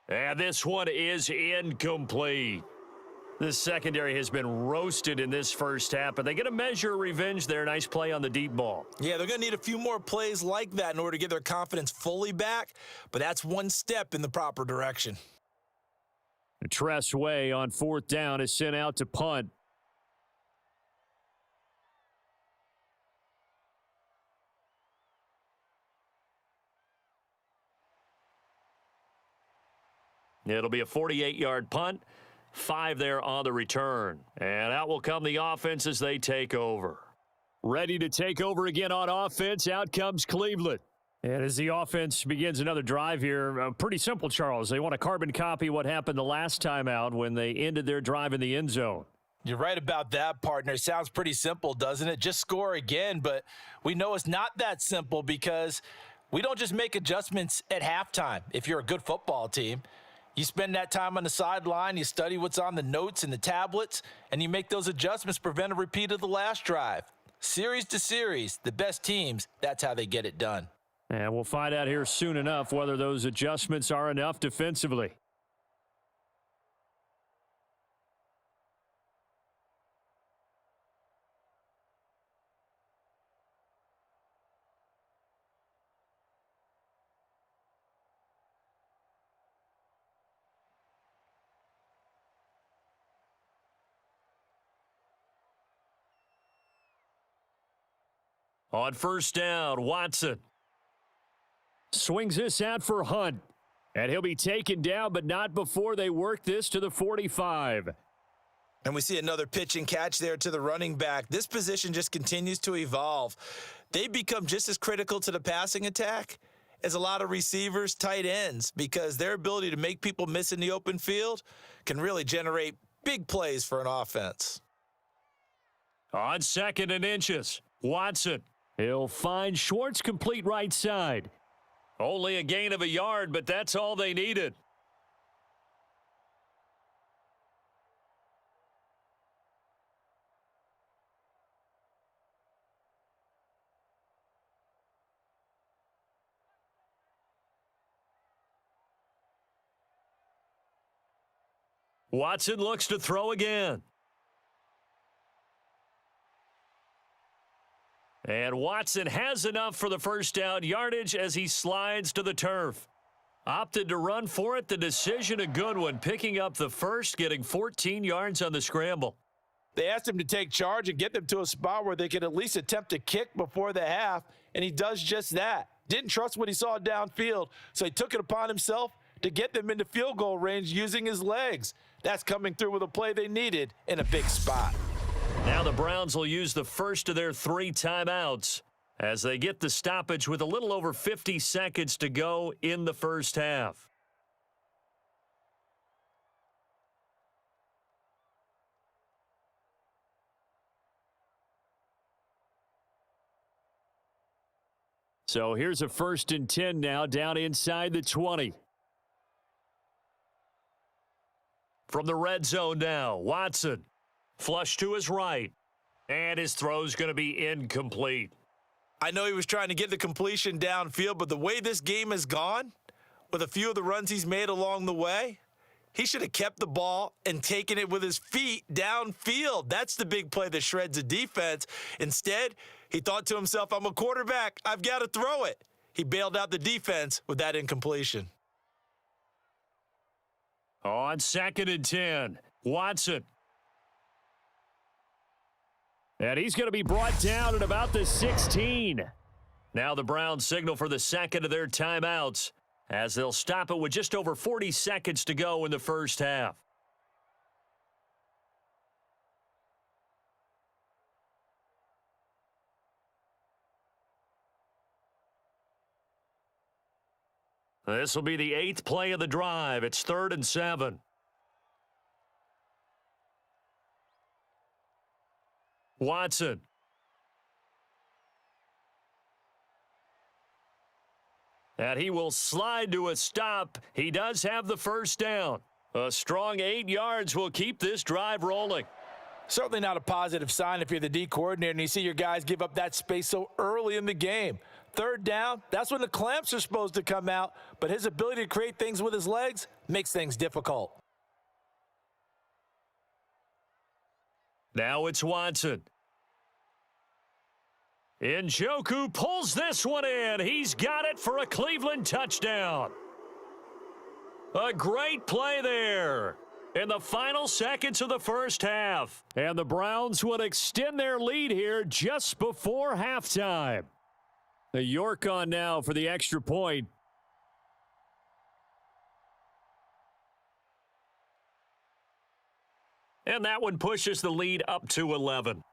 And this one is incomplete. The secondary has been roasted in this first half, but they get a measure of revenge there. Nice play on the deep ball. Yeah, they're going to need a few more plays like that in order to get their confidence fully back, but that's one step in the proper direction. Tress Way on 4th down is sent out to punt. It'll be a 48-yard punt. 5 there on the return. And out will come the offense as they take over. Ready to take over again on offense. Out comes Cleveland. And as the offense begins another drive here, pretty simple, Charles. They want to carbon copy what happened the last time out when they ended their drive in the end zone. You're right about that, partner. Sounds pretty simple, doesn't it? Just score again, but we know it's not that simple because we don't just make adjustments at halftime. If you're a good football team, you spend that time on the sideline, you study what's on the notes and the tablets, and you make those adjustments, prevent a repeat of the last drive. Series to series, the best teams, that's how they get it done. And we'll find out here soon enough whether those adjustments are enough defensively. On first down, Watson swings this out for Hunt. And he'll be taken down, but not before they work this to the 45. And we see another pitch and catch there to the running back. This position just continues to evolve. They become just as critical to the passing attack as a lot of receivers, tight ends, because their ability to make people miss in the open field can really generate big plays for an offense. On second and inches, Watson. He'll find Schwartz complete right side. Only a gain of a yard, but that's all they needed. Watson looks to throw again. And Watson has enough for the first down yardage as he slides to the turf. Opted to run for it. The decision a good one. Picking up the first, getting 14 yards on the scramble. They asked him to take charge and get them to a spot where they could at least attempt a kick before the half, and he does just that. Didn't trust what he saw downfield, so he took it upon himself to get them into field goal range using his legs. That's coming through with a play they needed in a big spot. Now the Browns will use the first of their 3 timeouts as they get the stoppage with a little over 50 seconds to go in the first half. So here's a 1st and 10 now down inside the 20. From the red zone now, Watson. Flush to his right. And his throw's going to be incomplete. I know he was trying to get the completion downfield, but the way this game has gone, with a few of the runs he's made along the way, he should have kept the ball and taken it with his feet downfield. That's the big play that shreds a defense. Instead, he thought to himself, I'm a quarterback. I've got to throw it. He bailed out the defense with that incompletion. On 2nd and 10, Watson. And he's going to be brought down at about the 16. Now the Browns signal for the second of their timeouts as they'll stop it with just over 40 seconds to go in the first half. This will be the 8th play of the drive. It's 3rd and 7. Watson. And he will slide to a stop. He does have the first down. A strong 8 yards will keep this drive rolling. Certainly not a positive sign if you're the D coordinator and you see your guys give up that space so early in the game. 3rd down, that's when the clamps are supposed to come out, but his ability to create things with his legs makes things difficult. Now it's Watson. Njoku pulls this one in. He's got it for a Cleveland touchdown. A great play there in the final seconds of the first half. And the Browns would extend their lead here just before halftime. The York on now for the extra point. And that one pushes the lead up to 11.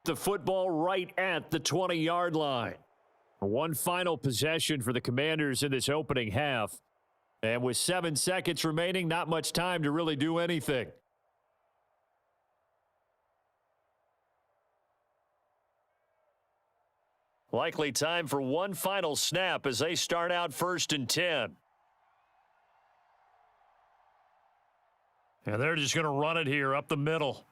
The football right at the 20-yard line. One final possession for the Commanders in this opening half. And with 7 seconds remaining, not much time to really do anything. Likely time for one final snap as they start out 1st and 10. And they're just going to run it here up the middle.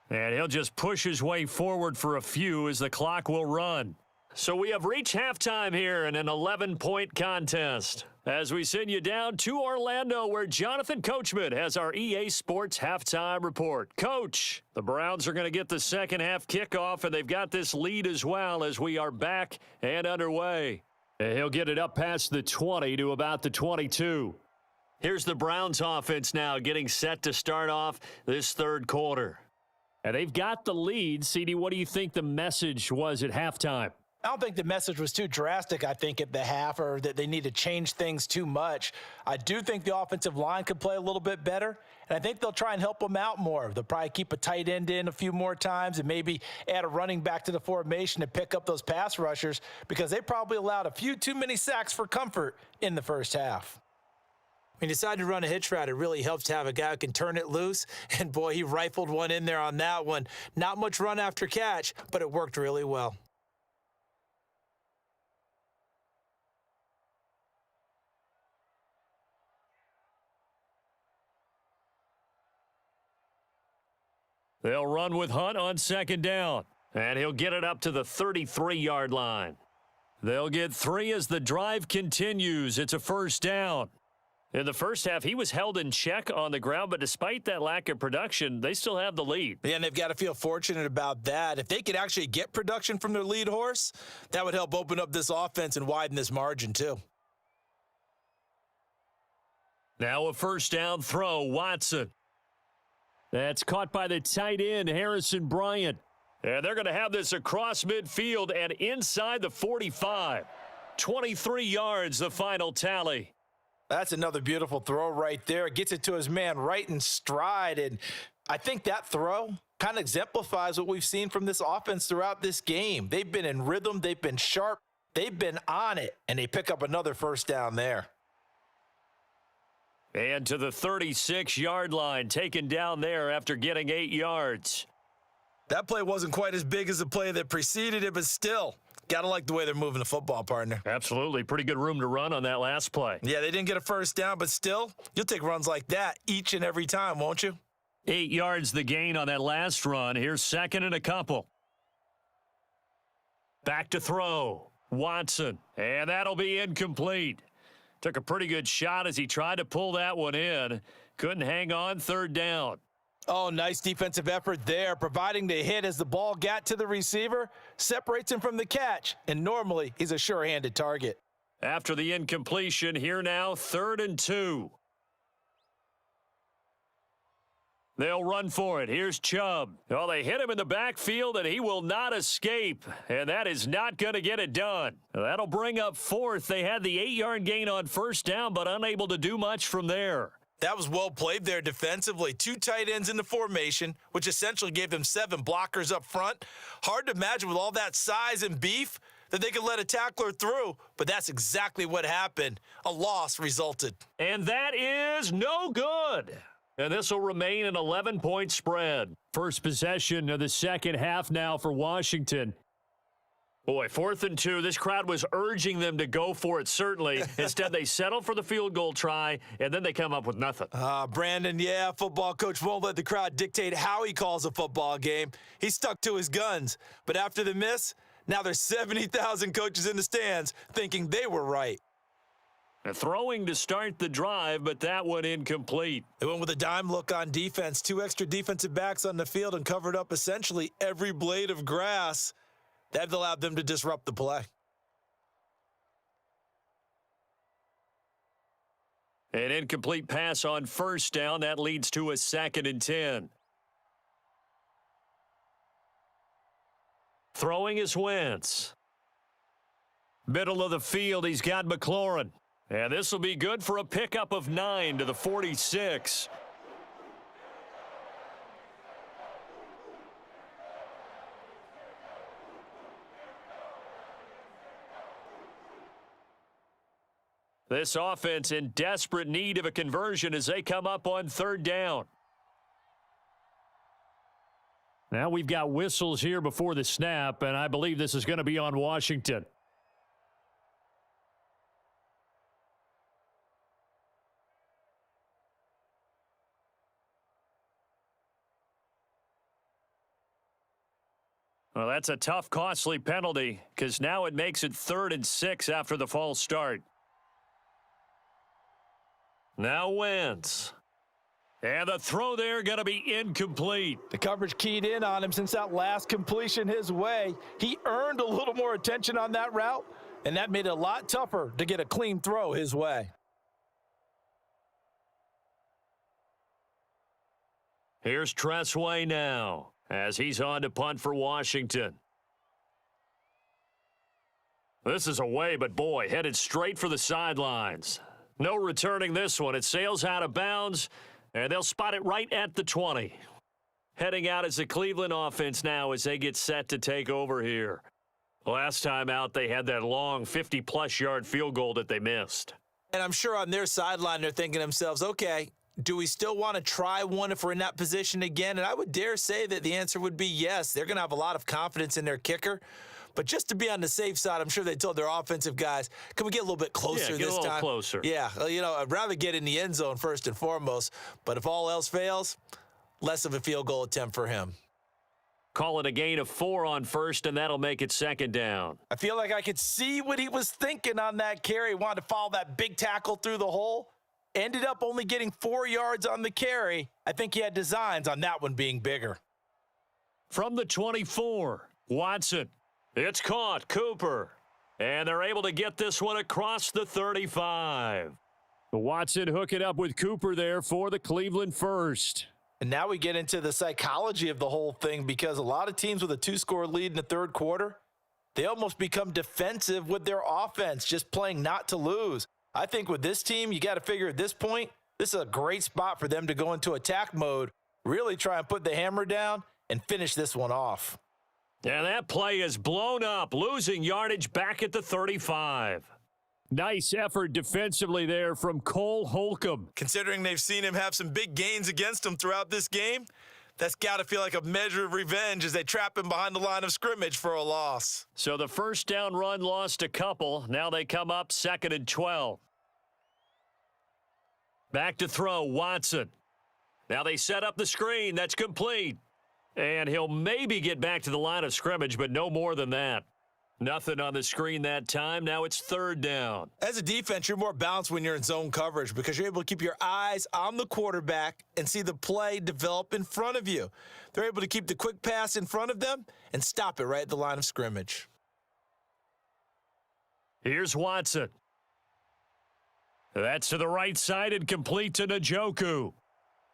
And he'll just push his way forward for a few as the clock will run. So we have reached halftime here in an 11-point contest. As we send you down to Orlando, where Jonathan Coachman has our EA Sports halftime report. Coach, the Browns are going to get the second half kickoff, and they've got this lead as well as we are back and underway. And he'll get it up past the 20 to about the 22. Here's the Browns offense now getting set to start off this third quarter. And they've got the lead. CD, what do you think the message was at halftime? I don't think the message was too drastic, I think, at the half, or that they need to change things too much. I do think the offensive line could play a little bit better, and I think they'll try and help them out more. They'll probably keep a tight end in a few more times and maybe add a running back to the formation to pick up those pass rushers, because they probably allowed a few too many sacks for comfort in the first half. When you decide to run a hitch route, it really helps to have a guy who can turn it loose. And, boy, he rifled one in there on that one. Not much run after catch, but it worked really well. They'll run with Hunt on second down, and he'll get it up to the 33-yard line. They'll get 3 as the drive continues. It's a first down. In the first half, he was held in check on the ground, but despite that lack of production, they still have the lead. Yeah, and they've got to feel fortunate about that. If they could actually get production from their lead horse, that would help open up this offense and widen this margin too. Now a first down throw, Watson. That's caught by the tight end, Harrison Bryant. And they're going to have this across midfield and inside the 45. 23 yards, the final tally. That's another beautiful throw right there. Gets it to his man right in stride. And I think that throw kind of exemplifies what we've seen from this offense throughout this game. They've been in rhythm. They've been sharp. They've been on it. And they pick up another first down there. And to the 36-yard line, taken down there after getting 8 yards. That play wasn't quite as big as the play that preceded it, but still, got to like the way they're moving the football, partner. Absolutely. Pretty good room to run on that last play. Yeah, they didn't get a first down, but still, you'll take runs like that each and every time, won't you? 8 yards the gain on that last run. Here's second and a couple. Back to throw. Watson. And that'll be incomplete. Took a pretty good shot as he tried to pull that one in. Couldn't hang on, third down. Oh, nice defensive effort there, providing the hit as the ball got to the receiver, separates him from the catch, and normally he's a sure-handed target. After the incompletion, here now, 3rd and 2. They'll run for it. Here's Chubb. Well, they hit him in the backfield, and he will not escape. And that is not going to get it done. That'll bring up 4th. They had the 8-yard gain on first down, but unable to do much from there. That was well played there defensively. 2 tight ends in the formation, which essentially gave them 7 blockers up front. Hard to imagine with all that size and beef that they could let a tackler through, but that's exactly what happened. A loss resulted. And that is no good. And this will remain an 11-point spread. First possession of the second half now for Washington. Boy, 4th and 2. This crowd was urging them to go for it, certainly. Instead, they settle for the field goal try, and then they come up with nothing. Brandon, yeah, football coach won't let the crowd dictate how he calls a football game. He stuck to his guns. But after the miss, now there's 70,000 coaches in the stands thinking they were right. Throwing to start the drive, but that one incomplete. They went with a dime look on defense. 2 extra defensive backs on the field and covered up essentially every blade of grass. That allowed them to disrupt the play. An incomplete pass on first down. That leads to a 2nd and 10. Throwing is Wentz. Middle of the field, he's got McLaurin. And this will be good for a pickup of 9 to the 46. This offense in desperate need of a conversion as they come up on third down. Now we've got whistles here before the snap, and I believe this is going to be on Washington. Well, that's a tough, costly penalty because now it makes it 3rd and 6 after the false start. Now Wentz. And the throw there going to be incomplete. The coverage keyed in on him since that last completion his way. He earned a little more attention on that route, and that made it a lot tougher to get a clean throw his way. Here's Tressway now as he's on to punt for Washington. This is away, but boy, headed straight for the sidelines. No returning this one. It sails out of bounds, and they'll spot it right at the 20. Heading out as the Cleveland offense now as they get set to take over here. Last time out, they had that long 50-plus yard field goal that they missed. And I'm sure on their sideline they're thinking to themselves, okay, do we still want to try one if we're in that position again? And I would dare say that the answer would be yes. They're going to have a lot of confidence in their kicker. But just to be on the safe side, I'm sure they told their offensive guys, can we get a little bit closer this time? Yeah, get a little closer. Yeah, I'd rather get in the end zone first and foremost. But if all else fails, less of a field goal attempt for him. Call it a gain of 4 on first, and that'll make it 2nd down. I feel like I could see what he was thinking on that carry. He wanted to follow that big tackle through the hole. Ended up only getting 4 yards on the carry. I think he had designs on that one being bigger. From the 24, Watson. It's caught, Cooper. And they're able to get this one across the 35. Watson hooking up with Cooper there for the Cleveland first. And now we get into the psychology of the whole thing because a lot of teams with a 2-score lead in the third quarter, they almost become defensive with their offense, just playing not to lose. I think with this team, you got to figure at this point, this is a great spot for them to go into attack mode, really try and put the hammer down and finish this one off. And that play is blown up, losing yardage back at the 35. Nice effort defensively there from Cole Holcomb. Considering they've seen him have some big gains against him throughout this game, that's got to feel like a measure of revenge as they trap him behind the line of scrimmage for a loss. So the first down run lost a couple. Now they come up 2nd and 12. Back to throw, Watson. Now they set up the screen. That's complete. And he'll maybe get back to the line of scrimmage, but no more than that. Nothing on the screen that time. Now it's 3rd down. As a defense, you're more balanced when you're in zone coverage because you're able to keep your eyes on the quarterback and see the play develop in front of you. They're able to keep the quick pass in front of them and stop it right at the line of scrimmage. Here's Watson. That's to the right side and complete to Njoku.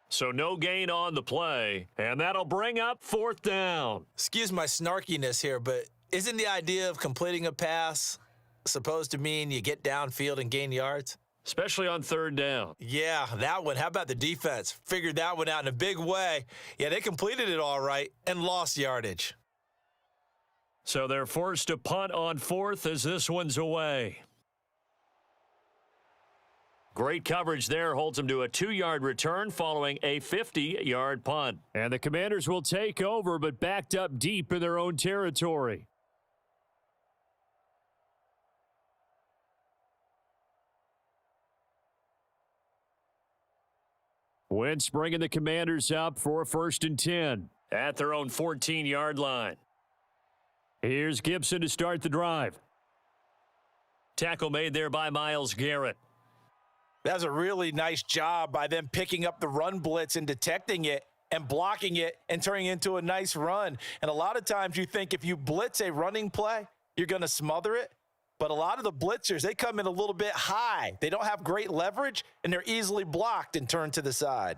So no gain on the play, and that'll bring up 4th down. Excuse my snarkiness here, but isn't the idea of completing a pass supposed to mean you get downfield and gain yards? Especially on 3rd down. Yeah, that one. How about the defense? Figured that one out in a big way. Yeah, they completed it all right and lost yardage. So they're forced to punt on 4th as this one's away. Great coverage there holds them to a 2-yard return following a 50-yard punt. And the Commanders will take over, but backed up deep in their own territory. Wentz bringing the Commanders up for a 1st and 10 at their own 14-yard line. Here's Gibson to start the drive. Tackle made there by Myles Garrett. That's a really nice job by them picking up the run blitz and detecting it and blocking it and turning it into a nice run. And a lot of times you think if you blitz a running play, you're going to smother it. But a lot of the blitzers, they come in a little bit high. They don't have great leverage, and they're easily blocked and turned to the side.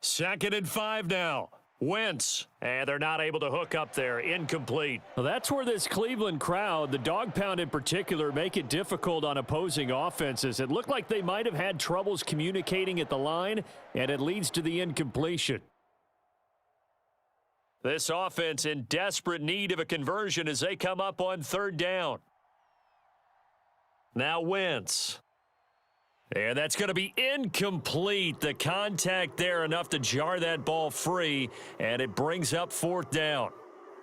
2nd and 5 now. Wentz, and they're not able to hook up there. Incomplete. Well, that's where this Cleveland crowd, the dog pound in particular, make it difficult on opposing offenses. It looked like they might have had troubles communicating at the line, and it leads to the incompletion. This offense in desperate need of a conversion as they come up on 3rd down. Now Wentz. And that's going to be incomplete. The contact there enough to jar that ball free, and it brings up fourth down.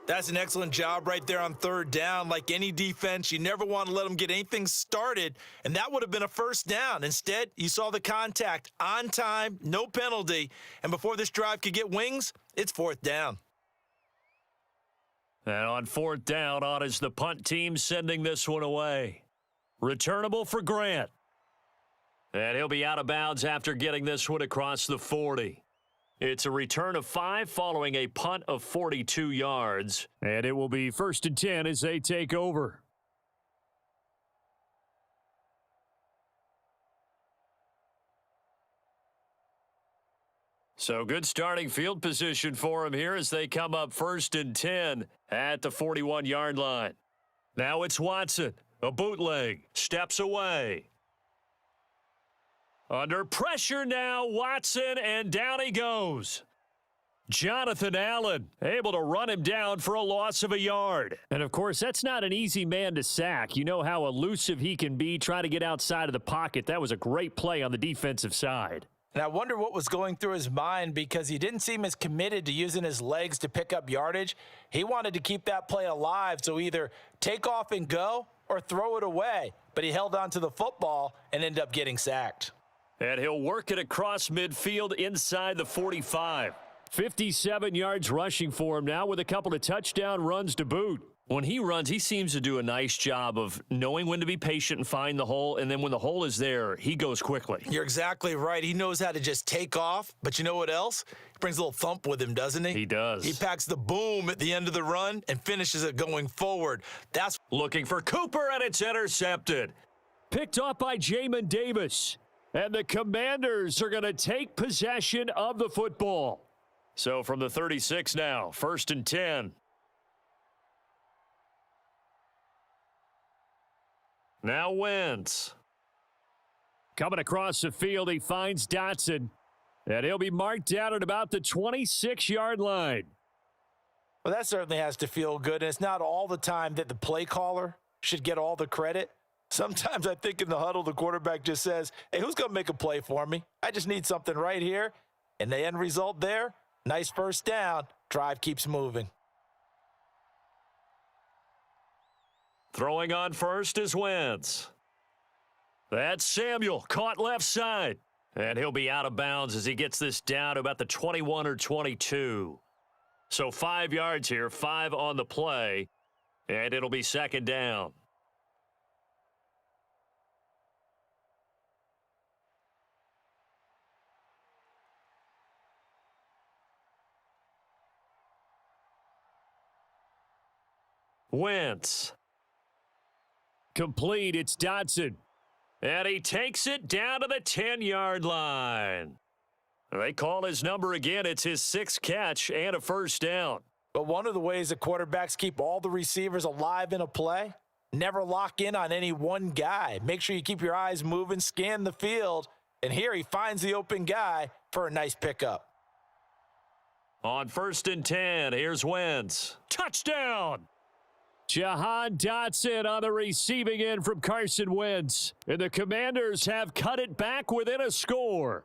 That's an excellent job right there on third down. Like any defense, you never want to let them get anything started, and that would have been a first down. Instead, you saw the contact on time, no penalty, and before this drive could get wings, it's fourth down. And on fourth down, on is the punt team sending this one away. Returnable for Grant. And he'll be out of bounds after getting this one across the 40. It's a return of 5 following a punt of 42 yards. And it will be 1st and 10 as they take over. So good starting field position for him here as they come up 1st and 10 at the 41-yard line. Now it's Watson. A bootleg. Steps away. Under pressure now, Watson, and down he goes. Jonathan Allen able to run him down for a loss of a yard. And, of course, that's not an easy man to sack. You know how elusive he can be, trying to get outside of the pocket. That was a great play on the defensive side. And I wonder what was going through his mind because he didn't seem as committed to using his legs to pick up yardage. He wanted to keep that play alive, so either take off and go or throw it away. But he held on to the football and ended up getting sacked. And he'll work it across midfield inside the 45. 57 yards rushing for him now with a couple of touchdown runs to boot. When he runs, he seems to do a nice job of knowing when to be patient and find the hole, and then when the hole is there, he goes quickly. You're exactly right. He knows how to just take off, but you know what else? He brings a little thump with him, doesn't he? He does. He packs the boom at the end of the run and finishes it going forward. That's looking for Cooper, and it's intercepted. Picked off by Jamin Davis. And the Commanders are going to take possession of the football. So from the 36 now, 1st and 10. Now Wentz. Coming across the field, he finds Dotson. And he'll be marked down at about the 26-yard line. Well, that certainly has to feel good. And it's not all the time that the play caller should get all the credit. Sometimes I think in the huddle, the quarterback just says, hey, who's going to make a play for me? I just need something right here. And the end result there, nice first down. Drive keeps moving. Throwing on first is Wentz. That's Samuel, caught left side. And he'll be out of bounds as he gets this down to about the 21 or 22. So 5 yards here, 5 on the play. And it'll be 2nd down. Wentz. Complete, it's Dotson. And he takes it down to the 10-yard line. They call his number again. It's his 6th catch and a first down. But one of the ways that quarterbacks keep all the receivers alive in a play, never lock in on any one guy. Make sure you keep your eyes moving, scan the field, and here he finds the open guy for a nice pickup. On 1st and 10, here's Wentz. Touchdown! Jahan Dotson on the receiving end from Carson Wentz. And the Commanders have cut it back within a score.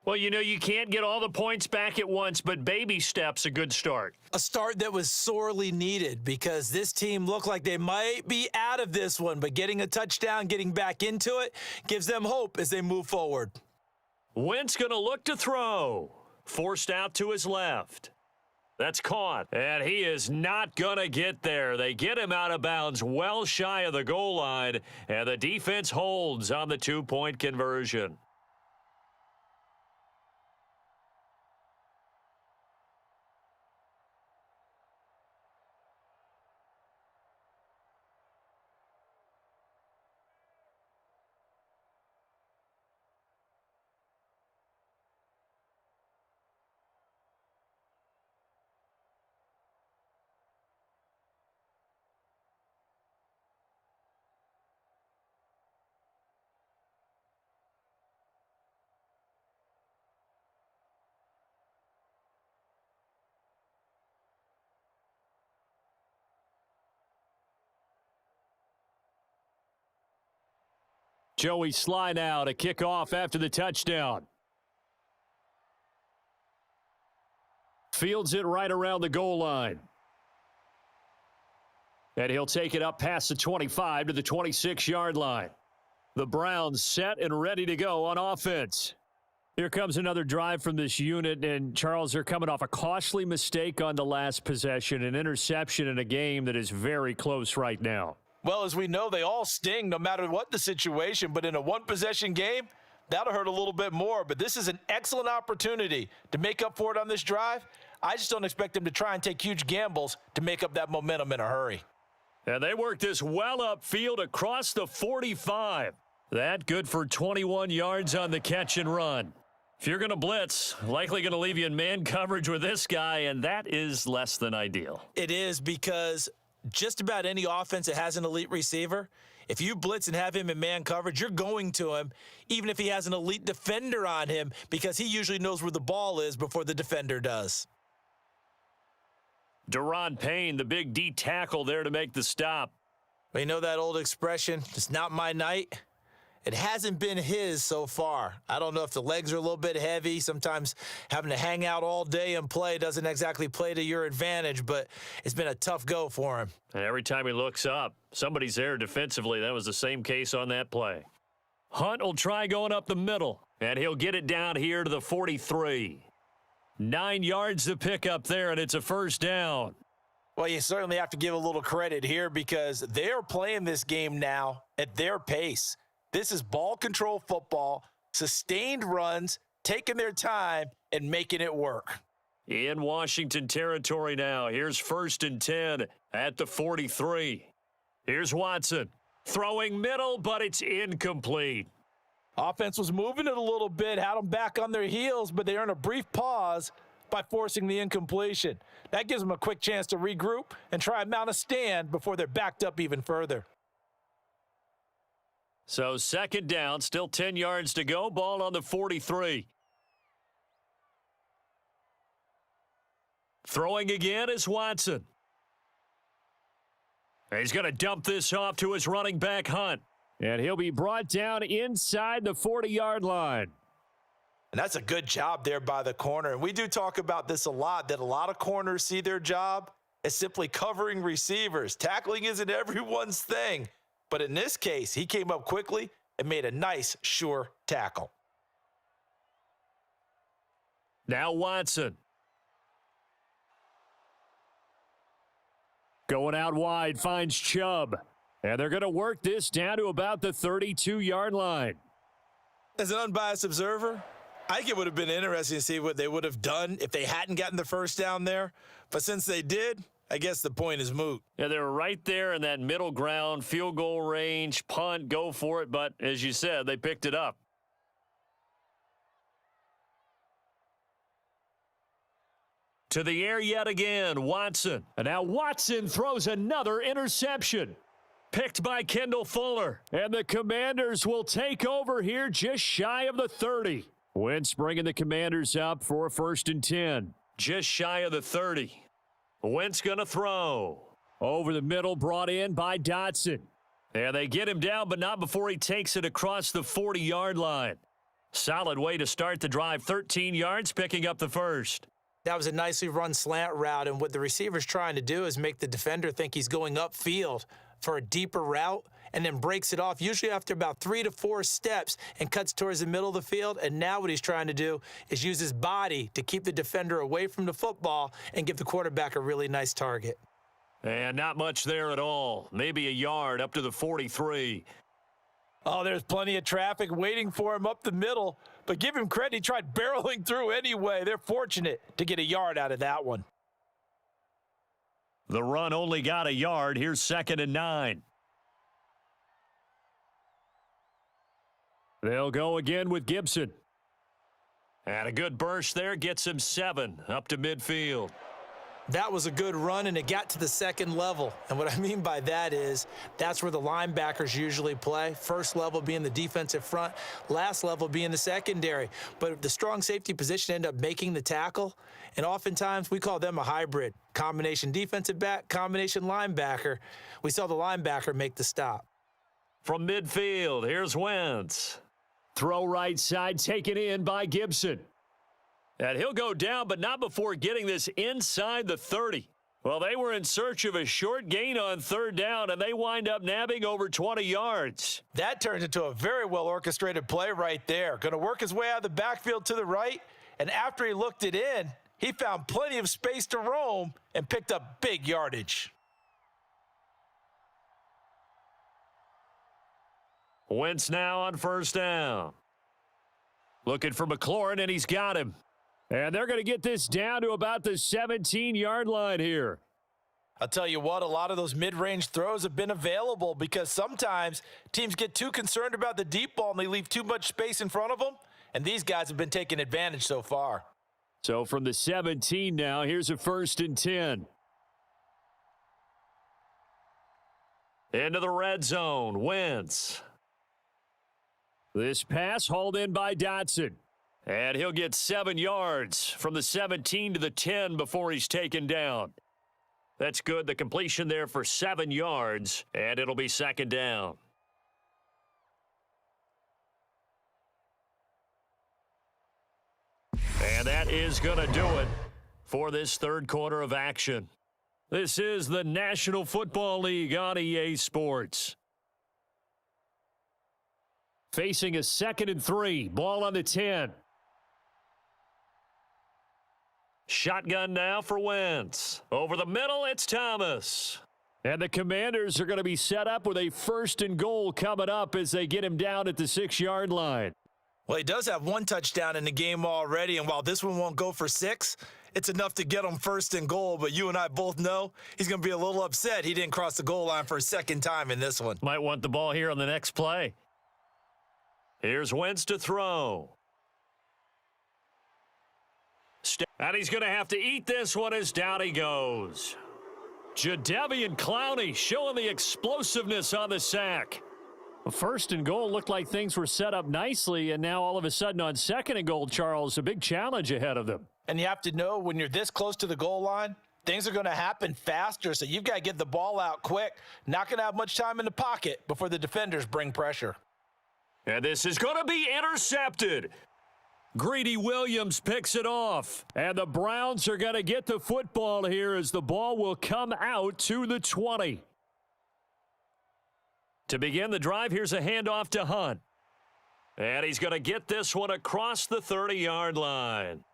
Well, you know, you can't get all the points back at once, but baby steps, a good start. a start that was sorely needed because this team looked like they might be out of this one, but getting a touchdown, getting back into it, gives them hope as they move forward. Wentz going to look to throw. Forced out to his left. That's caught, and he is not going to get there. They get him out of bounds well shy of the goal line, and the defense holds on the two-point conversion. Joey Sly now to kick off after the touchdown. Fields it right around the goal line. And he'll take it up past the 25 to the 26-yard line. The Browns set and ready to go on offense. Here comes another drive from this unit, and Charles, they're coming off a costly mistake on the last possession, an interception in a game that is very close right now. Well, as we know, they all sting no matter what the situation, but in a one-possession game, that'll hurt a little bit more. But this is an excellent opportunity to make up for it on this drive. I just don't expect them to try and take huge gambles to make up that momentum in a hurry. And they work this well upfield across the 45. That good for 21 yards on the catch and run. If you're going to blitz, likely going to leave you in man coverage with this guy, and that is less than ideal. It is, because just about any offense that has an elite receiver, if you blitz and have him in man coverage, you're going to him, even if he has an elite defender on him, because he usually knows where the ball is before the defender does. Deron Payne, the big D tackle there to make the stop. But you know that old expression, it's not my night? It hasn't been his so far. I don't know if the legs are a little bit heavy. Sometimes having to hang out all day and play doesn't exactly play to your advantage, but it's been a tough go for him. And every time he looks up, somebody's there defensively. That was the same case on that play. Hunt will try going up the middle, and he'll get it down here to the 43. 9 yards to pick up there, and it's a first down. Well, you certainly have to give a little credit here because they're playing this game now at their pace. This is ball control football, sustained runs, taking their time, and making it work. In Washington territory now. Here's 1st and 10 at the 43. Here's Watson. Throwing middle, but it's incomplete. Offense was moving it a little bit, had them back on their heels, but they earn a brief pause by forcing the incompletion. That gives them a quick chance to regroup and try and mount a stand before they're backed up even further. So 2nd down, still 10 yards to go. Ball on the 43. Throwing again is Watson. He's going to dump this off to his running back, Hunt. And he'll be brought down inside the 40-yard line. And that's a good job there by the corner. And we do talk about this a lot, that a lot of corners see their job as simply covering receivers. Tackling isn't everyone's thing. But in this case, he came up quickly and made a nice, sure tackle. Now Watson. Going out wide, finds Chubb. And they're going to work this down to about the 32-yard line. As an unbiased observer, I think it would have been interesting to see what they would have done if they hadn't gotten the first down there. But since they did, I guess the point is moot. Yeah, they were right there in that middle ground, field goal range, punt, go for it. But as you said, they picked it up. To the air yet again, Watson. And now Watson throws another interception. Picked by Kendall Fuller. And the Commanders will take over here just shy of the 30. Wentz bringing the Commanders up for 1st and 10. Just shy of the 30. Wentz going to throw. Over the middle, brought in by Dotson. And they get him down, but not before he takes it across the 40-yard line. Solid way to start the drive. 13 yards, picking up the first. That was a nicely run slant route, and what the receiver's trying to do is make the defender think he's going upfield for a deeper route and then breaks it off, usually after about 3 to 4 steps, and cuts towards the middle of the field. And now what he's trying to do is use his body to keep the defender away from the football and give the quarterback a really nice target. And not much there at all. Maybe a yard up to the 43. Oh, there's plenty of traffic waiting for him up the middle. But give him credit, he tried barreling through anyway. They're fortunate to get a yard out of that one. The run only got a yard. Here's 2nd and 9. They'll go again with Gibson. And a good burst there gets him 7 up to midfield. That was a good run, and it got to the 2nd level. And what I mean by that is that's where the linebackers usually play. First level being the defensive front, last level being the secondary. But the strong safety position ended up making the tackle, and oftentimes we call them a hybrid. Combination defensive back, combination linebacker. We saw the linebacker make the stop. From midfield, here's Wentz. Throw right side, taken in by Gibson. And he'll go down, but not before getting this inside the 30. Well, they were in search of a short gain on third down, and they wind up nabbing over 20 yards. That turns into a very well-orchestrated play right there. Going to work his way out of the backfield to the right, and after he looked it in, he found plenty of space to roam and picked up big yardage. Wentz now on first down. Looking for McLaurin, and he's got him. And they're going to get this down to about the 17-yard line here. I'll tell you what, a lot of those mid-range throws have been available because sometimes teams get too concerned about the deep ball and they leave too much space in front of them, and these guys have been taking advantage so far. So from the 17 now, here's a 1st and 10. Into the red zone, Wentz. This pass hauled in by Dotson. And he'll get 7 yards from the 17 to the 10 before he's taken down. That's good. The completion there for 7 yards, and it'll be 2nd down. And that is going to do it for this third quarter of action. This is the National Football League on EA Sports. Facing a 2nd and 3. Ball on the 10. Shotgun now for Wentz. Over the middle, it's Thomas. And the Commanders are going to be set up with a 1st and goal coming up as they get him down at the 6-yard line. Well, he does have 1 touchdown in the game already, and while this one won't go for 6, it's enough to get him 1st and goal. But you and I both know he's going to be a little upset he didn't cross the goal line for a 2nd time in this one. Might want the ball here on the next play. Here's Wentz to throw. And he's going to have to eat this one as down he goes. Jadeveon Clowney showing the explosiveness on the sack. 1st and goal looked like things were set up nicely, and now all of a sudden on 2nd and goal, Charles, a big challenge ahead of them. And you have to know when you're this close to the goal line, things are going to happen faster, so you've got to get the ball out quick. Not going to have much time in the pocket before the defenders bring pressure. And this is going to be intercepted. Greedy Williams picks it off. And the Browns are going to get the football here as the ball will come out to the 20. To begin the drive, here's a handoff to Hunt. And he's going to get this one across the 30-yard line.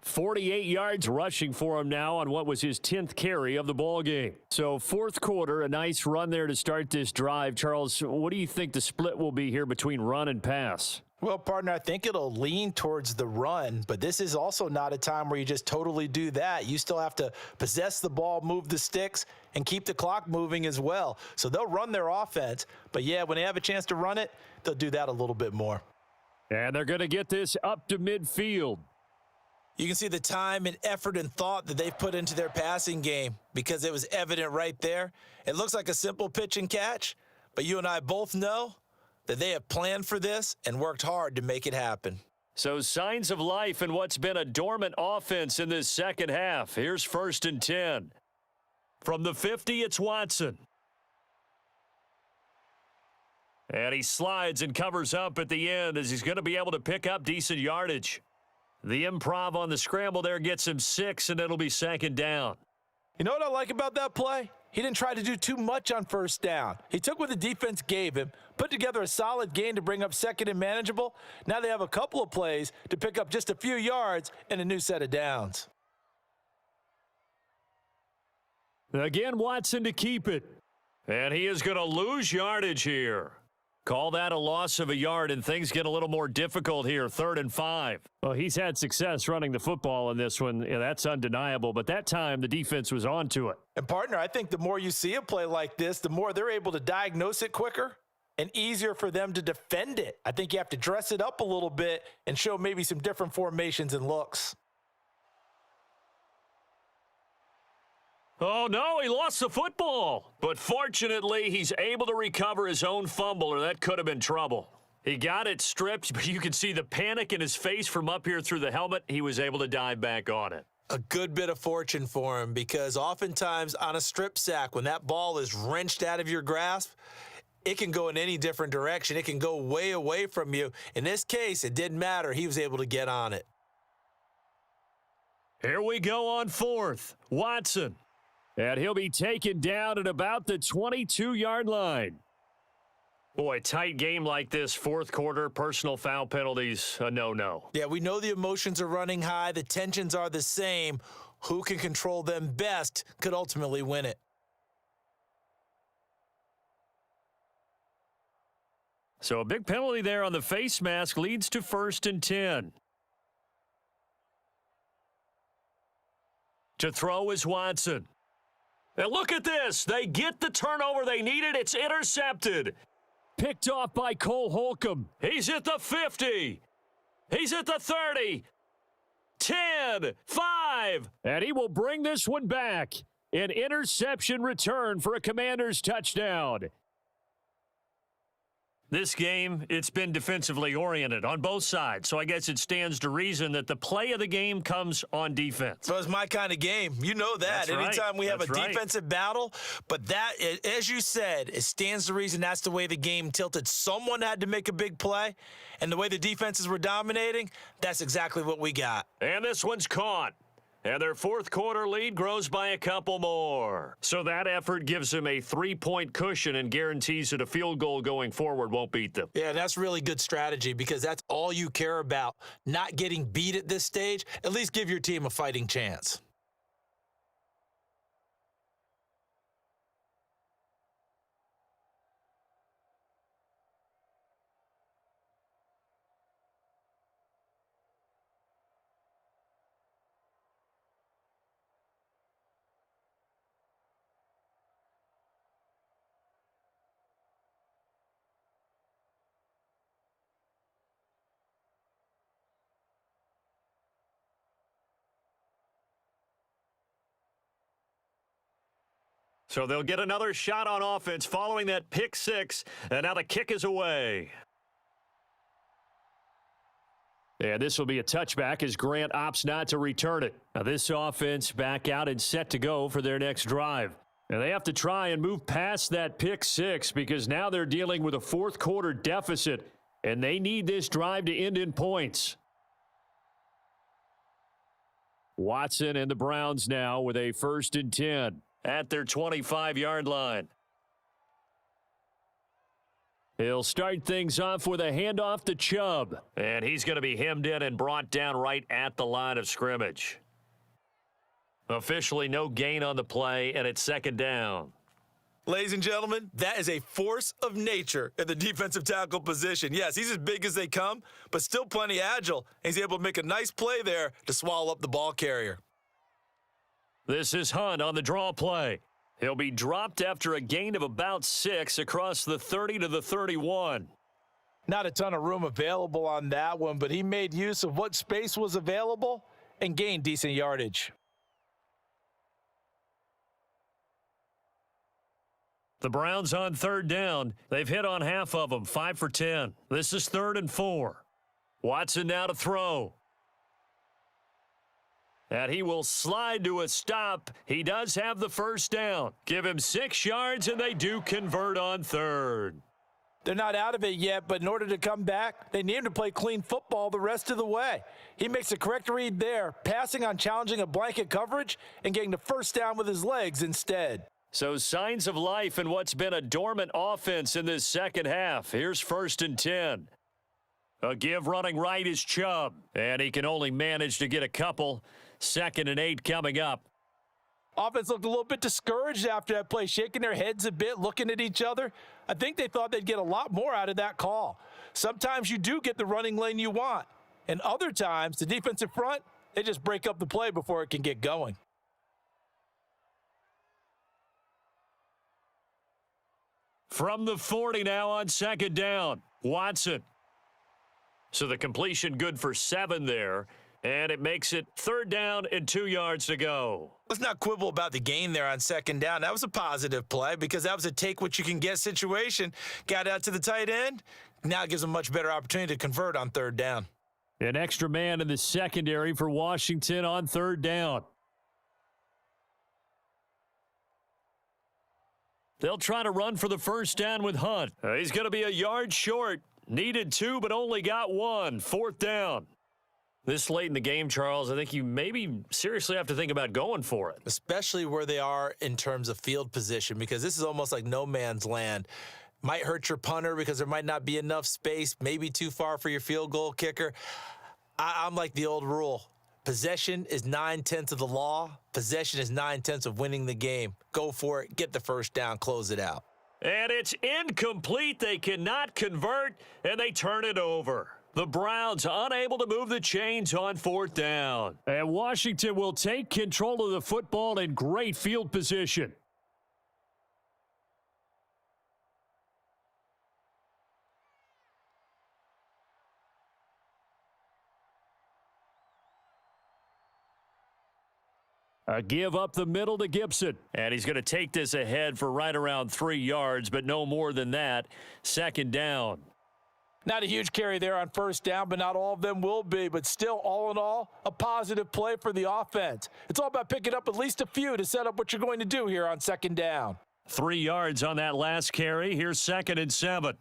48 yards rushing for him now on what was his 10th carry of the ball game. So 4th quarter, a nice run there to start this drive. Charles, what do you think the split will be here between run and pass? Well, partner, I think it'll lean towards the run, but this is also not a time where you just totally do that. You still have to possess the ball, move the sticks, and keep the clock moving as well. So they'll run their offense, but yeah, when they have a chance to run it, they'll do that a little bit more. And they're going to get this up to midfield. You can see the time and effort and thought that they've put into their passing game because it was evident right there. It looks like a simple pitch and catch, but you and I both know that they have planned for this and worked hard to make it happen. So signs of life in what's been a dormant offense in this second half. Here's 1st and 10. From the 50, it's Watson. And he slides and covers up at the end as he's going to be able to pick up decent yardage. The improv on the scramble there gets him 6, and it'll be 2nd down. You know what I like about that play? He didn't try to do too much on 1st down. He took what the defense gave him, put together a solid gain to bring up 2nd and manageable. Now they have a couple of plays to pick up just a few yards and a new set of downs. Again, Watson to keep it. And he is going to lose yardage here. Call that a loss of a yard, and things get a little more difficult here, 3rd and 5. Well, he's had success running the football in this one. Yeah, that's undeniable, but that time the defense was on to it. And, partner, I think the more you see a play like this, the more they're able to diagnose it quicker and easier for them to defend it. I think you have to dress it up a little bit and show maybe some different formations and looks. Oh, no, he lost the football. But fortunately, he's able to recover his own fumble, or that could have been trouble. He got it stripped, but you can see the panic in his face from up here through the helmet. He was able to dive back on it. A good bit of fortune for him because oftentimes on a strip sack, when that ball is wrenched out of your grasp, it can go in any different direction. It can go way away from you. In this case, it didn't matter. He was able to get on it. Here we go on fourth. Watson. And he'll be taken down at about the 22-yard line. Boy, tight game like this, fourth quarter, personal foul penalties, a no-no. Yeah, we know the emotions are running high. The tensions are the same. Who can control them best could ultimately win it. So a big penalty there on the face mask leads to 1st and 10. To throw is Watson. And look at this. They get the turnover they needed. It's intercepted. Picked off by Cole Holcomb. He's at the 50. He's at the 30. 10, 5. And he will bring this one back. An interception return for a Commanders touchdown. This game, it's been defensively oriented on both sides, so I guess it stands to reason that the play of the game comes on defense. So it's my kind of game. You know that. That's right. Anytime we have That's a right. defensive battle, but that, as you said, it stands to reason that's the way the game tilted. Someone had to make a big play, and the way the defenses were dominating, that's exactly what we got. And this one's caught. And their fourth quarter lead grows by a couple more. So that effort gives them a 3-point cushion and guarantees that a field goal going forward won't beat them. Yeah, that's really good strategy because that's all you care about. Not getting beat at this stage, at least give your team a fighting chance. So they'll get another shot on offense following that pick six, and now the kick is away. And this will be a touchback as Grant opts not to return it. Now this offense back out and set to go for their next drive. And they have to try and move past that pick six because now they're dealing with a fourth quarter deficit, and they need this drive to end in points. Watson and the Browns now with a 1st and 10 at their 25-yard line. He'll start things off with a handoff to Chubb. And he's going to be hemmed in and brought down right at the line of scrimmage. Officially no gain on the play, and it's 2nd down. Ladies and gentlemen, that is a force of nature at the defensive tackle position. Yes, he's as big as they come, but still plenty agile. He's able to make a nice play there to swallow up the ball carrier. This is Hunt on the draw play. He'll be dropped after a gain of about 6 across the 30 to the 31. Not a ton of room available on that one, but he made use of what space was available and gained decent yardage. The Browns on 3rd down. They've hit on half of them, 5 for 10. This is 3rd and 4. Watson now to throw. And he will slide to a stop. He does have the 1st down. Give him 6 yards, and they do convert on 3rd. They're not out of it yet, but in order to come back, they need him to play clean football the rest of the way. He makes the correct read there, passing on challenging a blanket coverage and getting the 1st down with his legs instead. So signs of life in what's been a dormant offense in this second half. Here's 1st and 10. A give running right is Chubb, and he can only manage to get a couple. 2nd and 8 coming up. Offense looked a little bit discouraged after that play, shaking their heads a bit, looking at each other. I think they thought they'd get a lot more out of that call. Sometimes you do get the running lane you want, and other times the defensive front, they just break up the play before it can get going. From the 40 now on 2nd down, Watson. So the completion good for 7 there. And it makes it 3rd down and 2 yards to go. Let's not quibble about the gain there on 2nd down. That was a positive play because that was a take-what-you-can-get situation. Got out to the tight end. Now it gives them a much better opportunity to convert on 3rd down. An extra man in the secondary for Washington on 3rd down. They'll try to run for the first down with Hunt. He's going to be a yard short. Needed 2, but only got 1. 4th down. This late in the game, Charles, I think you maybe seriously have to think about going for it. Especially where they are in terms of field position, because this is almost like no man's land. Might hurt your punter because there might not be enough space, maybe too far for your field goal kicker. I'm like the old rule. Possession is 9/10 of the law. Possession is 9/10 of winning the game. Go for it. Get the first down. Close it out. And it's incomplete. They cannot convert, and they turn it over. The Browns unable to move the chains on 4th down. And Washington will take control of the football in great field position. A give up the middle to Gibson. And he's going to take this ahead for right around 3 yards, but no more than that. 2nd down. Not a huge carry there on 1st down, but not all of them will be. But still, all in all, a positive play for the offense. It's all about picking up at least a few to set up what you're going to do here on 2nd down. 3 yards on that last carry. Here's 2nd and 7.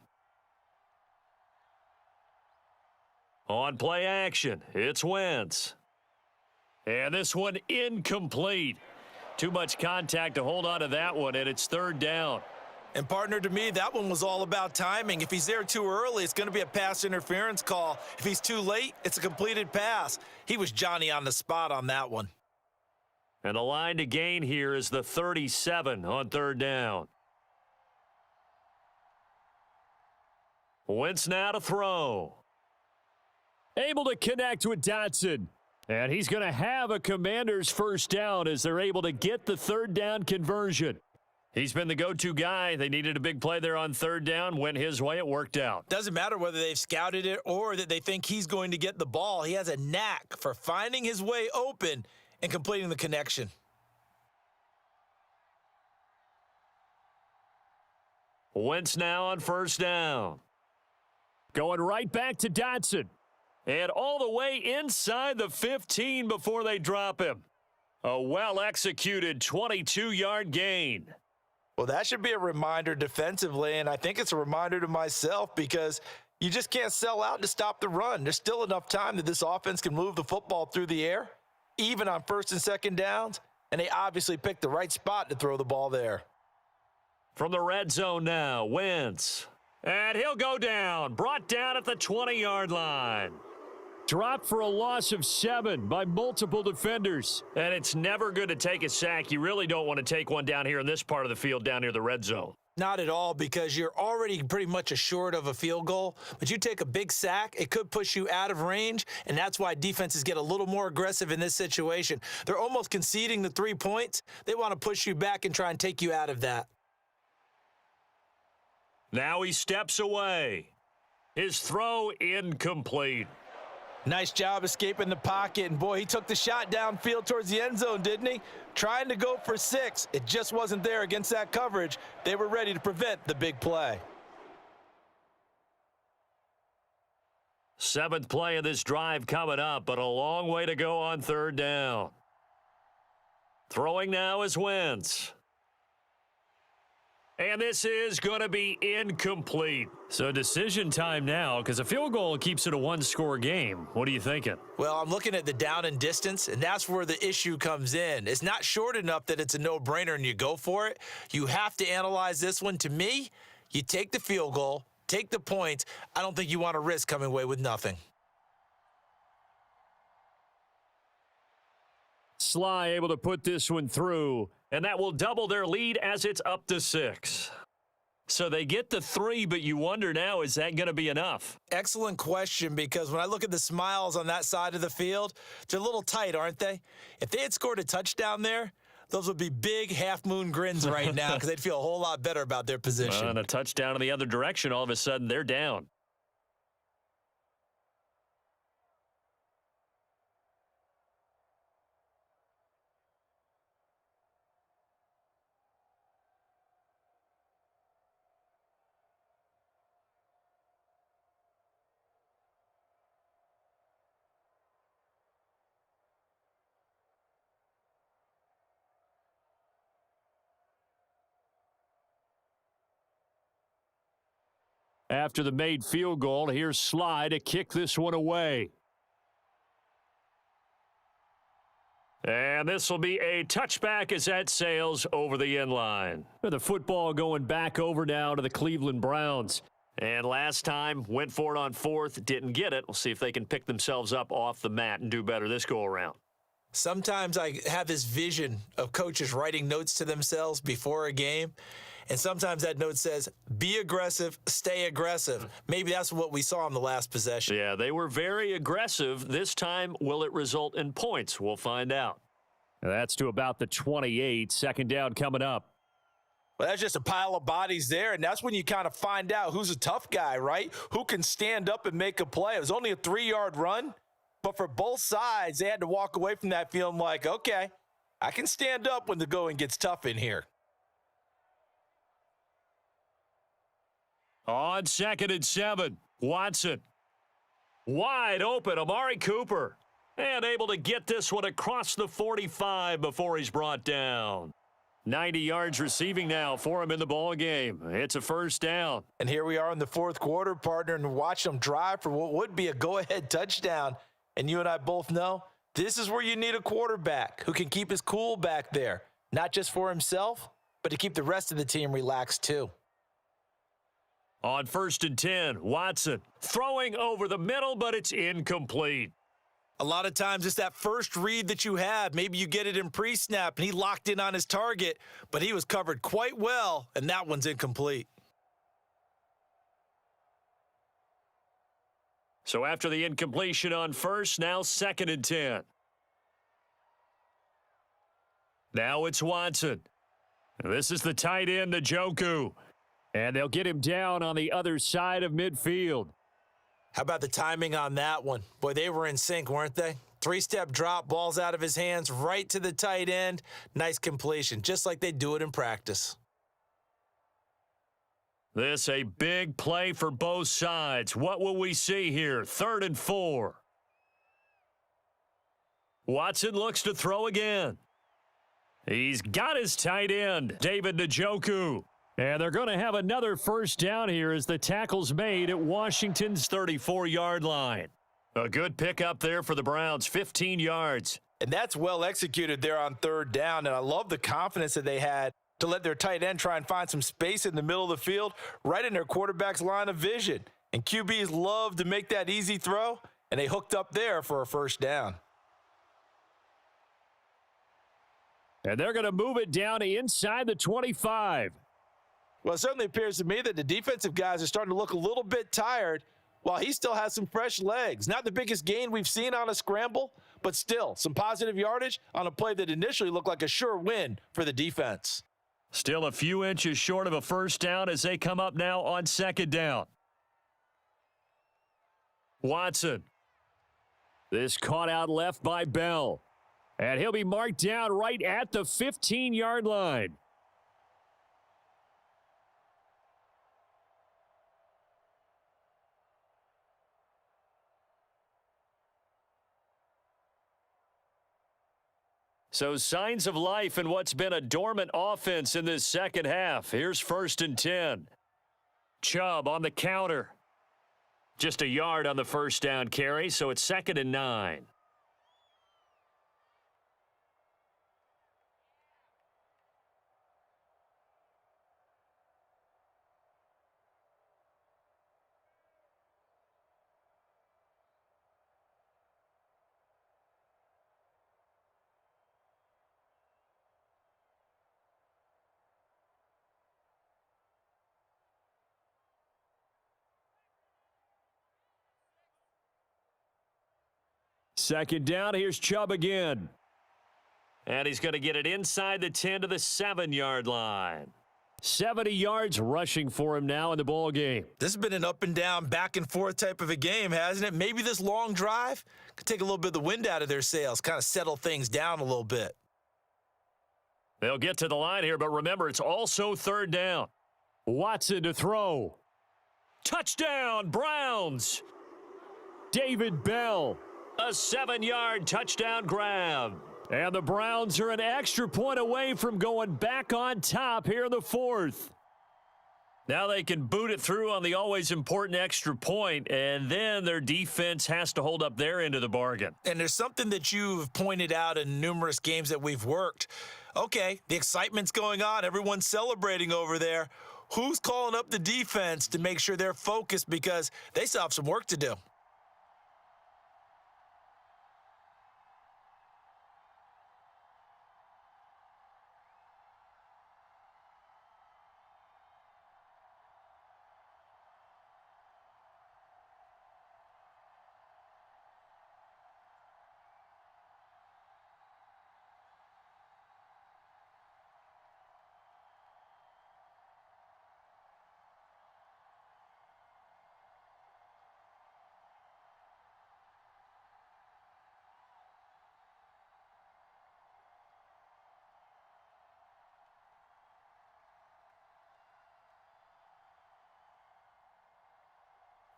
On play action, it's Wentz. And this one incomplete. Too much contact to hold on to that one, and it's 3rd down. And partner, to me, that one was all about timing. If he's there too early, it's going to be a pass interference call. If he's too late, it's a completed pass. He was Johnny on the spot on that one. And the line to gain here is the 37 on 3rd down. Wentz now to throw. Able to connect with Dotson. And he's going to have a Commanders first down as they're able to get the 3rd down conversion. He's been the go-to guy. They needed a big play there on 3rd down. Went his way. It worked out. Doesn't matter whether they've scouted it or that they think he's going to get the ball. He has a knack for finding his way open and completing the connection. Wentz now on 1st down. Going right back to Dotson. And all the way inside the 15 before they drop him. A well-executed 22-yard gain. Well, that should be a reminder defensively, and I think it's a reminder to myself because you just can't sell out to stop the run. There's still enough time that this offense can move the football through the air, even on 1st and 2nd downs, and they obviously picked the right spot to throw the ball there. From the red zone now, Wentz. And he'll go down. Brought down at the 20-yard line. Dropped for a loss of 7 by multiple defenders. And it's never good to take a sack. You really don't want to take one down here in this part of the field down near the red zone. Not at all, because you're already pretty much assured of a field goal. But you take a big sack, it could push you out of range, and that's why defenses get a little more aggressive in this situation. They're almost conceding the 3 points. They want to push you back and try and take you out of that. Now he steps away. His throw incomplete. Nice job escaping the pocket, and boy, he took the shot downfield towards the end zone, didn't he? Trying to go for 6. It just wasn't there against that coverage. They were ready to prevent the big play. 7th play of this drive coming up, but a long way to go on 3rd down. Throwing now is Wentz. And this is going to be incomplete. So decision time now, because a field goal keeps it a 1-score game. What are you thinking? Well, I'm looking at the down and distance, and that's where the issue comes in. It's not short enough that it's a no-brainer and you go for it. You have to analyze this one. To me, you take the field goal, take the points. I don't think you want to risk coming away with nothing. Sly able to put this one through, and that will double their lead as it's up to 6. So they get the 3, but you wonder now, is that going to be enough? Excellent question, because when I look at the smiles on that side of the field, they're a little tight, aren't they? If they had scored a touchdown there, those would be big half-moon grins right now because they'd feel a whole lot better about their position. And a touchdown in the other direction, all of a sudden they're down. After the made field goal, here's Sly to kick this one away. And this will be a touchback as that sails over the end line. The football going back over now to the Cleveland Browns. And last time, went for it on fourth, didn't get it. We'll see if they can pick themselves up off the mat and do better this go-around. Sometimes I have this vision of coaches writing notes to themselves before a game, and sometimes that note says, be aggressive, stay aggressive. Maybe that's what we saw in the last possession. Yeah, they were very aggressive. This time, will it result in points? We'll find out. That's to about the 28. Second down coming up. Well, that's just a pile of bodies there, and that's when you kind of find out who's a tough guy, right? Who can stand up and make a play. It was only a 3-yard run, but for both sides, they had to walk away from that feeling like, okay, I can stand up when the going gets tough in here. On 2nd and 7, Watson. Wide open, Amari Cooper. And able to get this one across the 45 before he's brought down. 90 yards receiving now for him in the ball game. It's a first down. And here we are in the fourth quarter, partner, and watch them drive for what would be a go-ahead touchdown. And you and I both know this is where you need a quarterback who can keep his cool back there, not just for himself, but to keep the rest of the team relaxed too. On 1st and 10, Watson throwing over the middle, but it's incomplete. A lot of times it's that first read that you have. Maybe you get it in pre-snap, and he locked in on his target, but he was covered quite well, and that one's incomplete. So after the incompletion on first, now 2nd and 10. Now it's Watson. This is the tight end, Njoku. And they'll get him down on the other side of midfield. How about the timing on that one? Boy, they were in sync, weren't they? 3-step drop, balls out of his hands, right to the tight end. Nice completion, just like they do it in practice. This a big play for both sides. What will we see here? 3rd and 4. Watson looks to throw again. He's got his tight end, David Njoku. And they're going to have another first down here as the tackle's made at Washington's 34-yard line. A good pickup there for the Browns, 15 yards. And that's well executed there on 3rd down, and I love the confidence that they had to let their tight end try and find some space in the middle of the field, right in their quarterback's line of vision. And QBs love to make that easy throw, and they hooked up there for a first down. And they're going to move it down inside the 25. Well, it certainly appears to me that the defensive guys are starting to look a little bit tired while he still has some fresh legs. Not the biggest gain we've seen on a scramble, but still some positive yardage on a play that initially looked like a sure win for the defense. Still a few inches short of a first down as they come up now on 2nd down. Watson. This caught out left by Bell. And he'll be marked down right at the 15-yard line. So signs of life in what's been a dormant offense in this second half. Here's 1st and 10. Chubb on the counter. Just a yard on the first down carry, so it's 2nd and 9. Second down, here's Chubb again. And he's going to get it inside the 10 to the 7-yard line. 70 yards rushing for him now in the ball game. This has been an up and down, back and forth type of a game, hasn't it? Maybe this long drive could take a little bit of the wind out of their sails, kind of settle things down a little bit. They'll get to the line here, but remember, it's also 3rd down. Watson to throw. Touchdown, Browns. David Bell. A 7-yard touchdown grab. And the Browns are an extra point away from going back on top here in the 4th. Now they can boot it through on the always important extra point, and then their defense has to hold up their end of the bargain. And there's something that you've pointed out in numerous games that we've worked. Okay, the excitement's going on. Everyone's celebrating over there. Who's calling up the defense to make sure they're focused because they still have some work to do?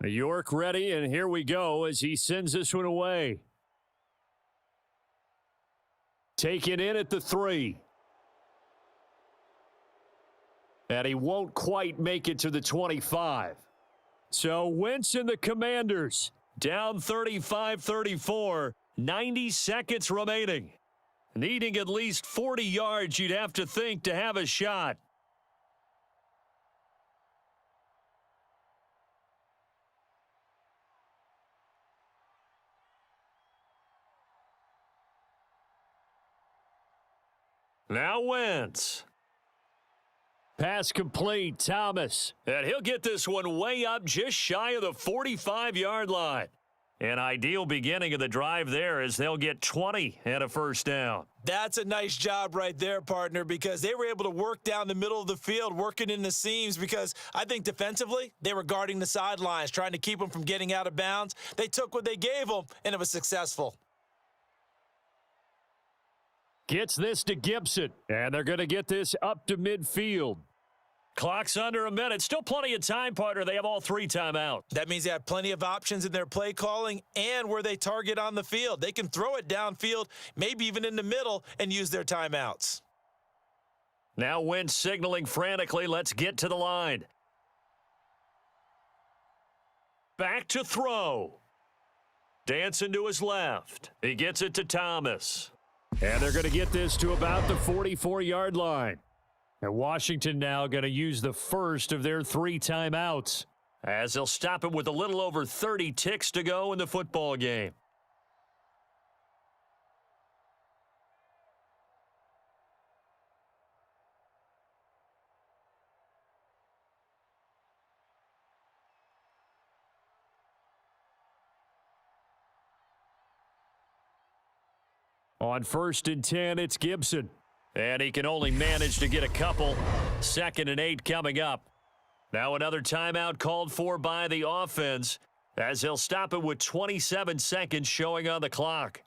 York ready, and here we go as he sends this one away. Taken in at the 3. And he won't quite make it to the 25. So Wentz and the Commanders down 35-34, 90 seconds remaining. Needing at least 40 yards, you'd have to think, to have a shot. Now Wentz. Pass complete, Thomas. And he'll get this one way up just shy of the 45-yard line. An ideal beginning of the drive there as they'll get 20 and a first down. That's a nice job right there, partner, because they were able to work down the middle of the field, working in the seams, because I think defensively they were guarding the sidelines, trying to keep them from getting out of bounds. They took what they gave them, and it was successful. Gets this to Gibson, and they're going to get this up to midfield. Clock's under a minute. Still plenty of time, partner. They have all 3 timeouts. That means they have plenty of options in their play calling and where they target on the field. They can throw it downfield, maybe even in the middle, and use their timeouts. Now Wentz signaling frantically. Let's get to the line. Back to throw. Dancing to his left. He gets it to Thomas. And they're going to get this to about the 44-yard line. And Washington now going to use the first of their 3 timeouts as they'll stop it with a little over 30 ticks to go in the football game. On 1st and 10, it's Gibson. And he can only manage to get a couple. 2nd and 8 coming up. Now another timeout called for by the offense as he'll stop it with 27 seconds showing on the clock.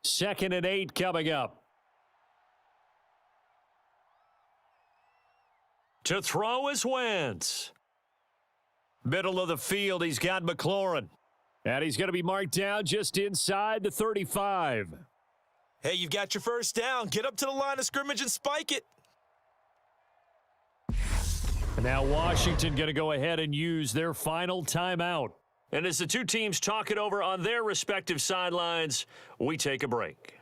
Second and 8 coming up. To throw is Wentz. Middle of the field, he's got McLaurin. And he's going to be marked down just inside the 35. Hey, you've got your first down. Get up to the line of scrimmage and spike it. And now Washington going to go ahead and use their final timeout. And as the 2 teams talk it over on their respective sidelines, we take a break.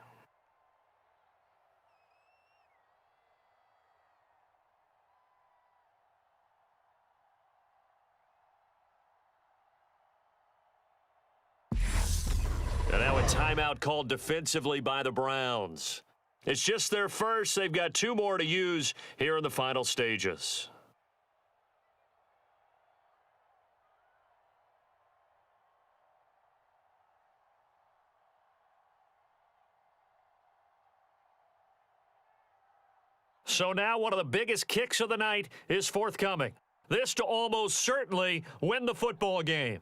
And now a timeout called defensively by the Browns. It's just their first. They've got 2 more to use here in the final stages. So now one of the biggest kicks of the night is forthcoming. This to almost certainly win the football game.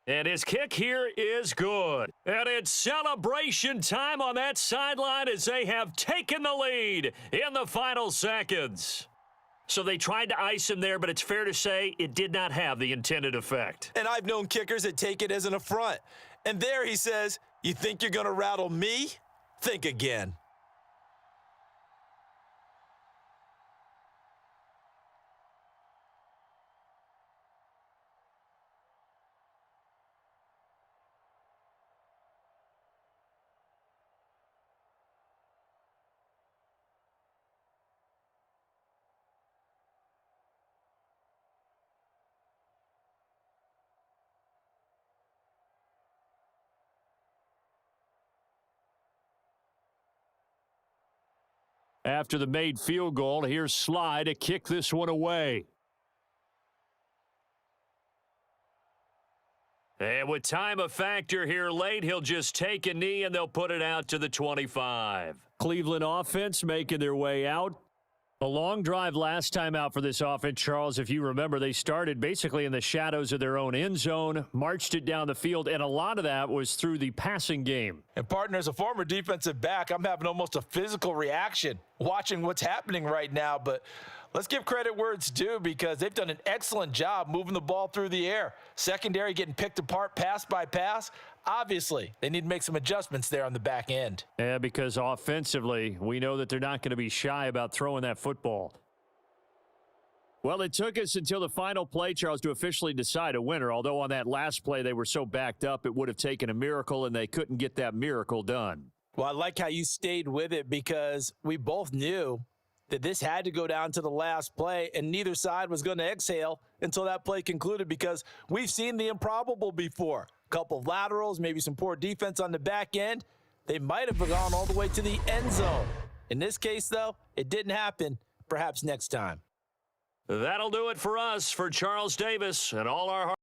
And his kick here is good. And it's celebration time on that sideline as they have taken the lead in the final seconds. So they tried to ice him there, but it's fair to say it did not have the intended effect. And I've known kickers that take it as an affront. And there he says, "You think you're going to rattle me? Think again." After the made field goal, here's Sly to kick this one away. And with time a factor here late, he'll just take a knee and they'll put it out to the 25. Cleveland offense making their way out. A long drive last time out for this offense, Charles. If you remember, they started basically in the shadows of their own end zone, marched it down the field, and a lot of that was through the passing game. And partner, as a former defensive back, I'm having almost a physical reaction watching what's happening right now. But let's give credit where it's due because they've done an excellent job moving the ball through the air. Secondary getting picked apart pass by pass. Obviously, they need to make some adjustments there on the back end. Yeah, because offensively, we know that they're not going to be shy about throwing that football. Well, it took us until the final play, Charles, to officially decide a winner, although on that last play they were so backed up it would have taken a miracle, and they couldn't get that miracle done. Well, I like how you stayed with it because we both knew that this had to go down to the last play, and neither side was going to exhale until that play concluded because we've seen the improbable before. A couple of laterals, maybe some poor defense on the back end. They might have gone all the way to the end zone. In this case, though, it didn't happen. Perhaps next time. That'll do it for us. For Charles Davis and all our